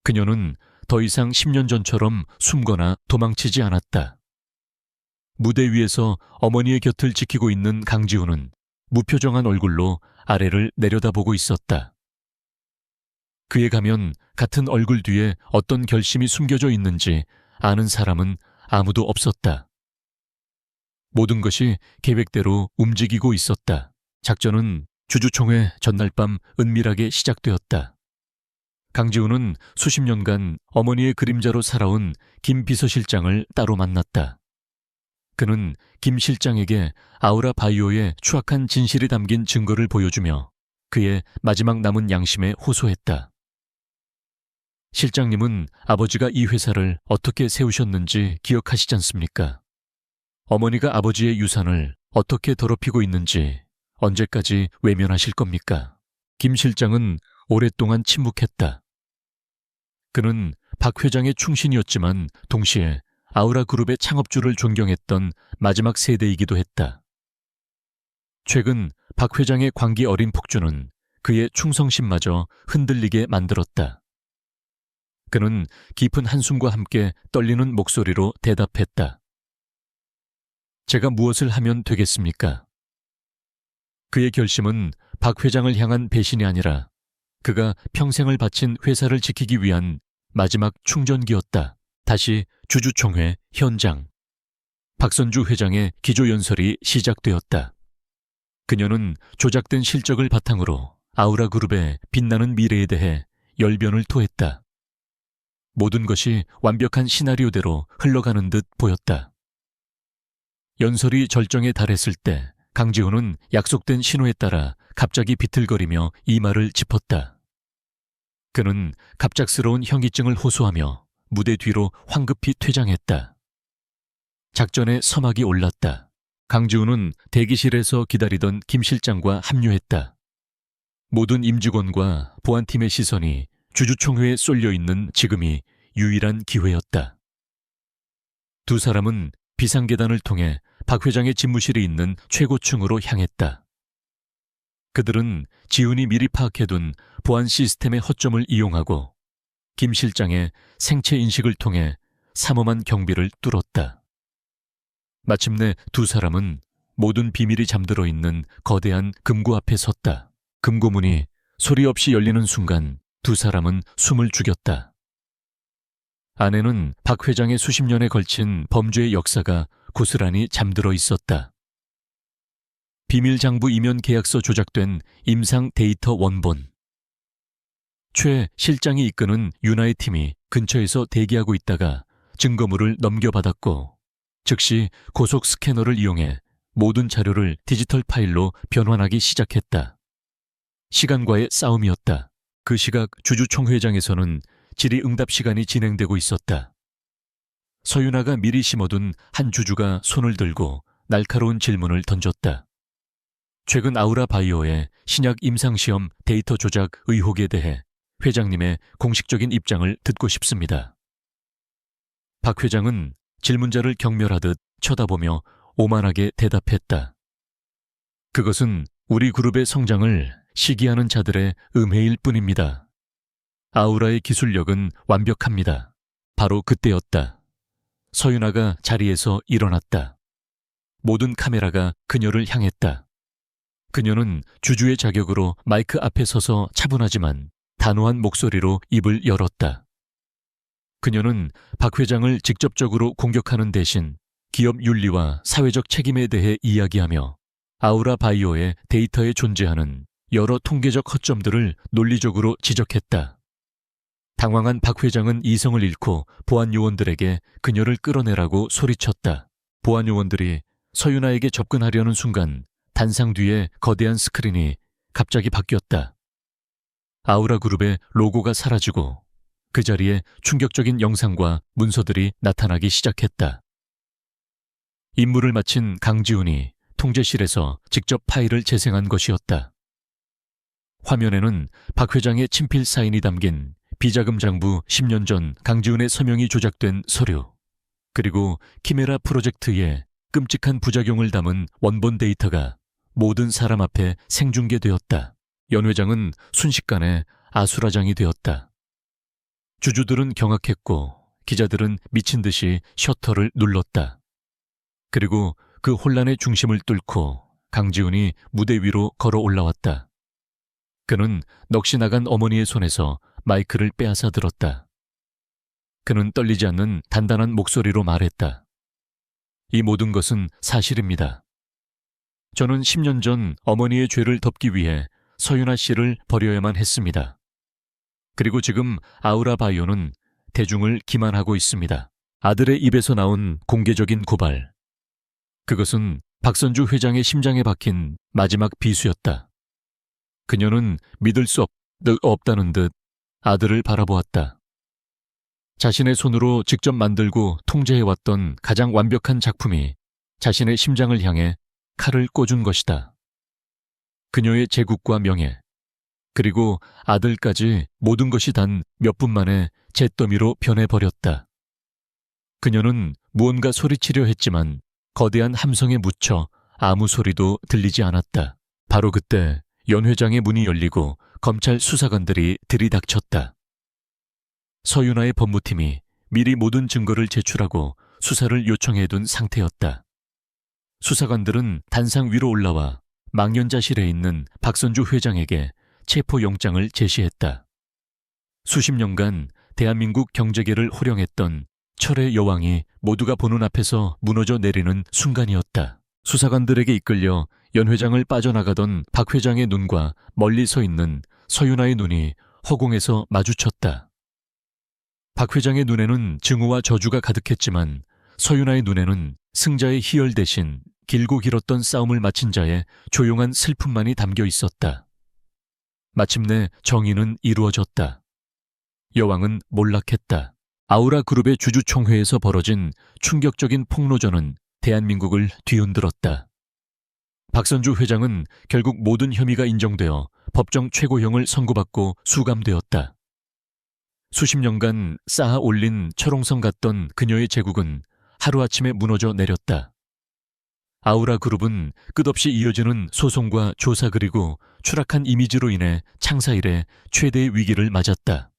그녀는 더 이상 10년 전처럼 숨거나 도망치지 않았다. 무대 위에서 어머니의 곁을 지키고 있는 강지우는 무표정한 얼굴로 아래를 내려다보고 있었다. 그에 가면 같은 얼굴 뒤에 어떤 결심이 숨겨져 있는지 아는 사람은 아무도 없었다. 모든 것이 계획대로 움직이고 있었다. 작전은 주주총회 전날 밤 은밀하게 시작되었다. 강지우는 수십 년간 어머니의 그림자로 살아온 김 비서실장을 따로 만났다. 그는 김 실장에게 아우라바이오의 추악한 진실이 담긴 증거를 보여주며 그의 마지막 남은 양심에 호소했다. 실장님은 아버지가 이 회사를 어떻게 세우셨는지 기억하시지 않습니까? 어머니가 아버지의 유산을 어떻게 더럽히고 있는지 언제까지 외면하실 겁니까? 김 실장은 오랫동안 침묵했다. 그는 박 회장의 충신이었지만 동시에 아우라그룹의 창업주를 존경했던 마지막 세대이기도 했다. 최근 박 회장의 광기 어린 폭주는 그의 충성심마저 흔들리게 만들었다. 그는 깊은 한숨과 함께 떨리는 목소리로 대답했다. 제가 무엇을 하면 되겠습니까? 그의 결심은 박 회장을 향한 배신이 아니라 그가 평생을 바친 회사를 지키기 위한 마지막 충전기였다. 다시 주주총회 현장. 박선주 회장의 기조연설이 시작되었다. 그녀는 조작된 실적을 바탕으로 아우라그룹의 빛나는 미래에 대해 열변을 토했다. 모든 것이 완벽한 시나리오대로 흘러가는 듯 보였다. 연설이 절정에 달했을 때 강지호는 약속된 신호에 따라 갑자기 비틀거리며 이마를 짚었다. 그는 갑작스러운 현기증을 호소하며 무대 뒤로 황급히 퇴장했다. 작전의 서막이 올랐다. 강지우는 대기실에서 기다리던 김 실장과 합류했다. 모든 임직원과 보안팀의 시선이 주주총회에 쏠려있는 지금이 유일한 기회였다. 두 사람은 비상계단을 통해 박 회장의 집무실에 있는 최고층으로 향했다. 그들은 지훈이 미리 파악해둔 보안 시스템의 허점을 이용하고 김 실장의 생체 인식을 통해 삼엄한 경비를 뚫었다. 마침내 두 사람은 모든 비밀이 잠들어 있는 거대한 금고 앞에 섰다. 금고문이 소리 없이 열리는 순간 두 사람은 숨을 죽였다. 안에는 박 회장의 수십 년에 걸친 범죄의 역사가 고스란히 잠들어 있었다. 비밀장부 이면 계약서 조작된 임상 데이터 원본. 최 실장이 이끄는 윤아의 팀이 근처에서 대기하고 있다가 증거물을 넘겨받았고 즉시 고속 스캐너를 이용해 모든 자료를 디지털 파일로 변환하기 시작했다. 시간과의 싸움이었다. 그 시각 주주총회장에서는 질의응답 시간이 진행되고 있었다. 서윤아가 미리 심어둔 한 주주가 손을 들고 날카로운 질문을 던졌다. 최근 아우라 바이오의 신약 임상시험 데이터 조작 의혹에 대해 회장님의 공식적인 입장을 듣고 싶습니다. 박 회장은 질문자를 경멸하듯 쳐다보며 오만하게 대답했다. 그것은 우리 그룹의 성장을 시기하는 자들의 음해일 뿐입니다. 아우라의 기술력은 완벽합니다. 바로 그때였다. 서윤아가 자리에서 일어났다. 모든 카메라가 그녀를 향했다. 그녀는 주주의 자격으로 마이크 앞에 서서 차분하지만 단호한 목소리로 입을 열었다. 그녀는 박 회장을 직접적으로 공격하는 대신 기업 윤리와 사회적 책임에 대해 이야기하며 아우라 바이오의 데이터에 존재하는 여러 통계적 허점들을 논리적으로 지적했다. 당황한 박 회장은 이성을 잃고 보안 요원들에게 그녀를 끌어내라고 소리쳤다. 보안 요원들이 서윤아에게 접근하려는 순간 단상 뒤에 거대한 스크린이 갑자기 바뀌었다. 아우라 그룹의 로고가 사라지고 그 자리에 충격적인 영상과 문서들이 나타나기 시작했다. 임무를 마친 강지훈이 통제실에서 직접 파일을 재생한 것이었다. 화면에는 박 회장의 친필 사인이 담긴 비자금 장부 10년 전 강지훈의 서명이 조작된 서류, 그리고 키메라 프로젝트의 끔찍한 부작용을 담은 원본 데이터가 모든 사람 앞에 생중계되었다. 연 회장은 순식간에 아수라장이 되었다. 주주들은 경악했고 기자들은 미친 듯이 셔터를 눌렀다. 그리고 그 혼란의 중심을 뚫고 강지훈이 무대 위로 걸어 올라왔다. 그는 넋이 나간 어머니의 손에서 마이크를 빼앗아 들었다. 그는 떨리지 않는 단단한 목소리로 말했다. 이 모든 것은 사실입니다. 저는 10년 전 어머니의 죄를 덮기 위해 서윤아 씨를 버려야만 했습니다. 그리고 지금 아우라 바이오는 대중을 기만하고 있습니다. 아들의 입에서 나온 공개적인 고발. 그것은 박선주 회장의 심장에 박힌 마지막 비수였다. 그녀는 믿을 수 없다는 듯 아들을 바라보았다. 자신의 손으로 직접 만들고 통제해왔던 가장 완벽한 작품이 자신의 심장을 향해 칼을 꽂은 것이다. 그녀의 제국과 명예, 그리고 아들까지 모든 것이 단 몇 분 만에 잿더미로 변해버렸다. 그녀는 무언가 소리치려 했지만 거대한 함성에 묻혀 아무 소리도 들리지 않았다. 바로 그때 연 회장의 문이 열리고 검찰 수사관들이 들이닥쳤다. 서윤아의 법무팀이 미리 모든 증거를 제출하고 수사를 요청해둔 상태였다. 수사관들은 단상 위로 올라와 망연자실해 있는 박선주 회장에게 체포영장을 제시했다. 수십 년간 대한민국 경제계를 호령했던 철의 여왕이 모두가 보는 앞에서 무너져 내리는 순간이었다. 수사관들에게 이끌려 연 회장을 빠져나가던 박 회장의 눈과 멀리 서 있는 서윤아의 눈이 허공에서 마주쳤다. 박 회장의 눈에는 증오와 저주가 가득했지만 서윤아의 눈에는 승자의 희열 대신 길고 길었던 싸움을 마친 자의 조용한 슬픔만이 담겨 있었다. 마침내 정의는 이루어졌다. 여왕은 몰락했다. 아우라 그룹의 주주총회에서 벌어진 충격적인 폭로전은 대한민국을 뒤흔들었다. 박선주 회장은 결국 모든 혐의가 인정되어 법정 최고형을 선고받고 수감되었다. 수십 년간 쌓아 올린 철옹성 같던 그녀의 제국은 하루아침에 무너져 내렸다. 아우라 그룹은 끝없이 이어지는 소송과 조사 그리고 추락한 이미지로 인해 창사 이래 최대의 위기를 맞았다.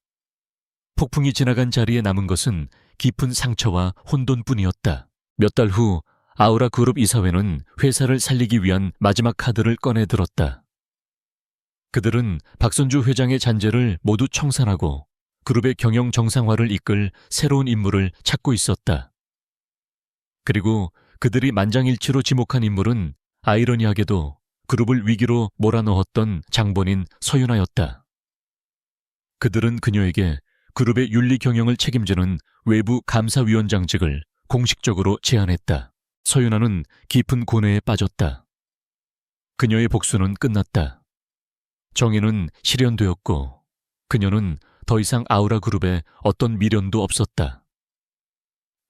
폭풍이 지나간 자리에 남은 것은 깊은 상처와 혼돈뿐이었다. 몇 달 후 아우라 그룹 이사회는 회사를 살리기 위한 마지막 카드를 꺼내 들었다. 그들은 박선주 회장의 잔재를 모두 청산하고 그룹의 경영 정상화를 이끌 새로운 인물을 찾고 있었다. 그리고 그들이 만장일치로 지목한 인물은 아이러니하게도 그룹을 위기로 몰아넣었던 장본인 서윤아였다. 그들은 그녀에게 그룹의 윤리 경영을 책임지는 외부 감사위원장직을 공식적으로 제안했다. 서윤아는 깊은 고뇌에 빠졌다. 그녀의 복수는 끝났다. 정의는 실현되었고 그녀는 더 이상 아우라 그룹에 어떤 미련도 없었다.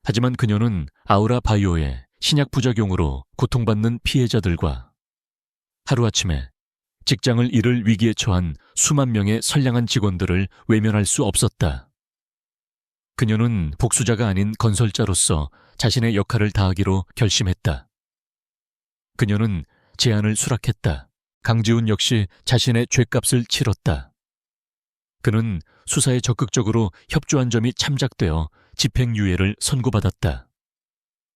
하지만 그녀는 아우라 바이오의 신약 부작용으로 고통받는 피해자들과 하루아침에 직장을 잃을 위기에 처한 수만 명의 선량한 직원들을 외면할 수 없었다. 그녀는 복수자가 아닌 건설자로서 자신의 역할을 다하기로 결심했다. 그녀는 제안을 수락했다. 강지훈 역시 자신의 죗값을 치렀다. 그는 수사에 적극적으로 협조한 점이 참작되어 집행유예를 선고받았다.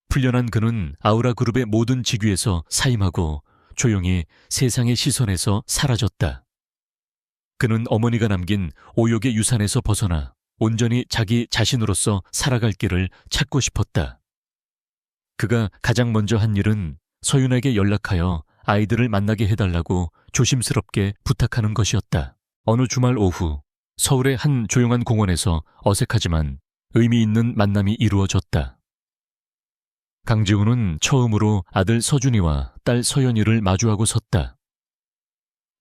풀려난 그는 아우라그룹의 모든 직위에서 사임하고 조용히 세상의 시선에서 사라졌다. 그는 어머니가 남긴 오욕의 유산에서 벗어나 온전히 자기 자신으로서 살아갈 길을 찾고 싶었다. 그가 가장 먼저 한 일은 서윤에게 연락하여 아이들을 만나게 해달라고 조심스럽게 부탁하는 것이었다. 어느 주말 오후 서울의 한 조용한 공원에서 어색하지만 의미 있는 만남이 이루어졌다. 강지훈은 처음으로 아들 서준이와 딸 서연이를 마주하고 섰다.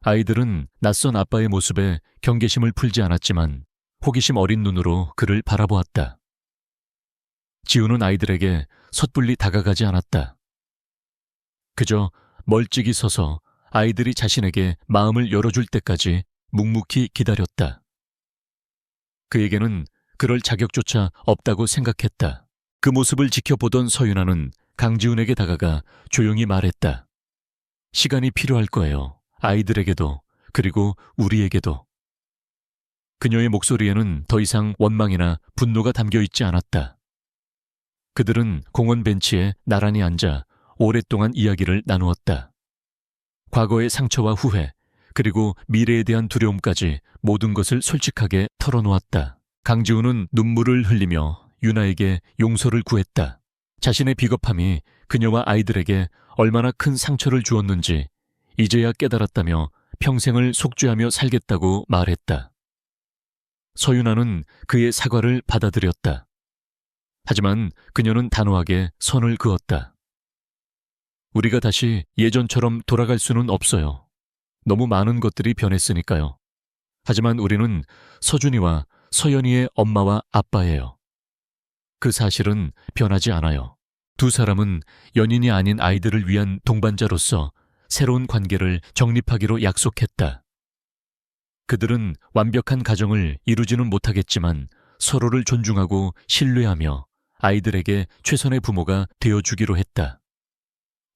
아이들은 낯선 아빠의 모습에 경계심을 풀지 않았지만 호기심 어린 눈으로 그를 바라보았다. 지훈은 아이들에게 섣불리 다가가지 않았다. 그저 멀찍이 서서 아이들이 자신에게 마음을 열어줄 때까지 묵묵히 기다렸다. 그에게는 그럴 자격조차 없다고 생각했다. 그 모습을 지켜보던 서윤아는 강지훈에게 다가가 조용히 말했다. 시간이 필요할 거예요. 아이들에게도, 그리고 우리에게도. 그녀의 목소리에는 더 이상 원망이나 분노가 담겨 있지 않았다. 그들은 공원 벤치에 나란히 앉아 오랫동안 이야기를 나누었다. 과거의 상처와 후회, 그리고 미래에 대한 두려움까지 모든 것을 솔직하게 털어놓았다. 강지훈은 눈물을 흘리며 윤아에게 용서를 구했다. 자신의 비겁함이 그녀와 아이들에게 얼마나 큰 상처를 주었는지 이제야 깨달았다며 평생을 속죄하며 살겠다고 말했다. 서윤아는 그의 사과를 받아들였다. 하지만 그녀는 단호하게 선을 그었다. 우리가 다시 예전처럼 돌아갈 수는 없어요. 너무 많은 것들이 변했으니까요. 하지만 우리는 서준이와 서연이의 엄마와 아빠예요. 그 사실은 변하지 않아요. 두 사람은 연인이 아닌 아이들을 위한 동반자로서 새로운 관계를 정립하기로 약속했다. 그들은 완벽한 가정을 이루지는 못하겠지만 서로를 존중하고 신뢰하며 아이들에게 최선의 부모가 되어주기로 했다.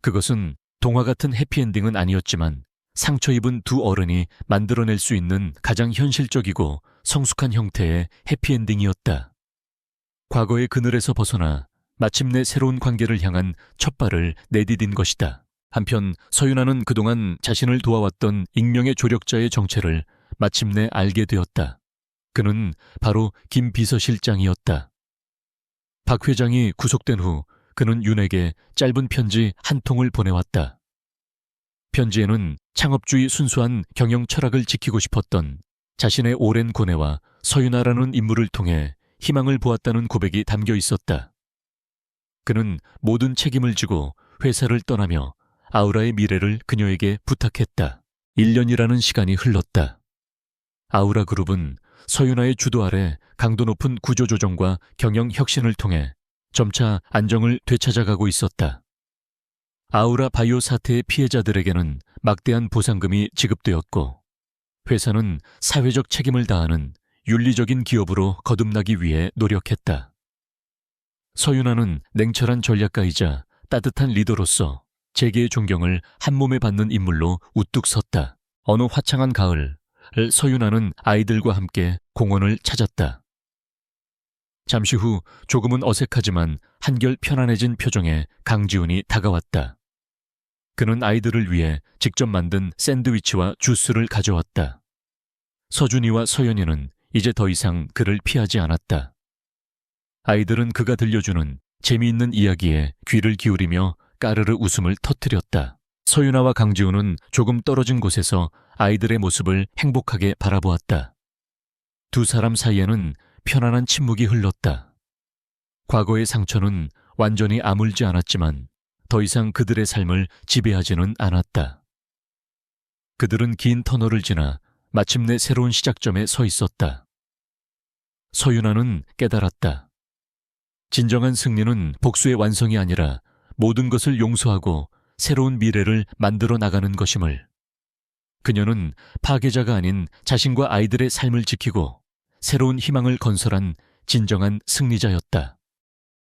그것은 동화 같은 해피엔딩은 아니었지만 상처 입은 두 어른이 만들어낼 수 있는 가장 현실적이고 성숙한 형태의 해피엔딩이었다. 과거의 그늘에서 벗어나 마침내 새로운 관계를 향한 첫 발을 내디딘 것이다. 한편 서윤아는 그동안 자신을 도와왔던 익명의 조력자의 정체를 마침내 알게 되었다. 그는 바로 김 비서실장이었다. 박 회장이 구속된 후 그는 윤에게 짧은 편지 한 통을 보내왔다. 편지에는 창업주의 순수한 경영 철학을 지키고 싶었던 자신의 오랜 고뇌와 서윤아라는 인물을 통해 희망을 보았다는 고백이 담겨 있었다. 그는 모든 책임을 지고 회사를 떠나며 아우라의 미래를 그녀에게 부탁했다. 1년이라는 시간이 흘렀다. 아우라 그룹은 서윤아의 주도 아래 강도 높은 구조조정과 경영 혁신을 통해 점차 안정을 되찾아가고 있었다. 아우라 바이오 사태의 피해자들에게는 막대한 보상금이 지급되었고 회사는 사회적 책임을 다하는 윤리적인 기업으로 거듭나기 위해 노력했다. 서윤아는 냉철한 전략가이자 따뜻한 리더로서 재계의 존경을 한몸에 받는 인물로 우뚝 섰다. 어느 화창한 가을, 서윤아는 아이들과 함께 공원을 찾았다. 잠시 후 조금은 어색하지만 한결 편안해진 표정에 강지훈이 다가왔다. 그는 아이들을 위해 직접 만든 샌드위치와 주스를 가져왔다. 서준이와 서연이는 이제 더 이상 그를 피하지 않았다. 아이들은 그가 들려주는 재미있는 이야기에 귀를 기울이며 까르르 웃음을 터뜨렸다. 서윤아와 강지훈은 조금 떨어진 곳에서 아이들의 모습을 행복하게 바라보았다. 두 사람 사이에는 편안한 침묵이 흘렀다. 과거의 상처는 완전히 아물지 않았지만 더 이상 그들의 삶을 지배하지는 않았다. 그들은 긴 터널을 지나 마침내 새로운 시작점에 서 있었다. 서윤아는 깨달았다. 진정한 승리는 복수의 완성이 아니라 모든 것을 용서하고 새로운 미래를 만들어 나가는 것임을. 그녀는 파괴자가 아닌 자신과 아이들의 삶을 지키고 새로운 희망을 건설한 진정한 승리자였다.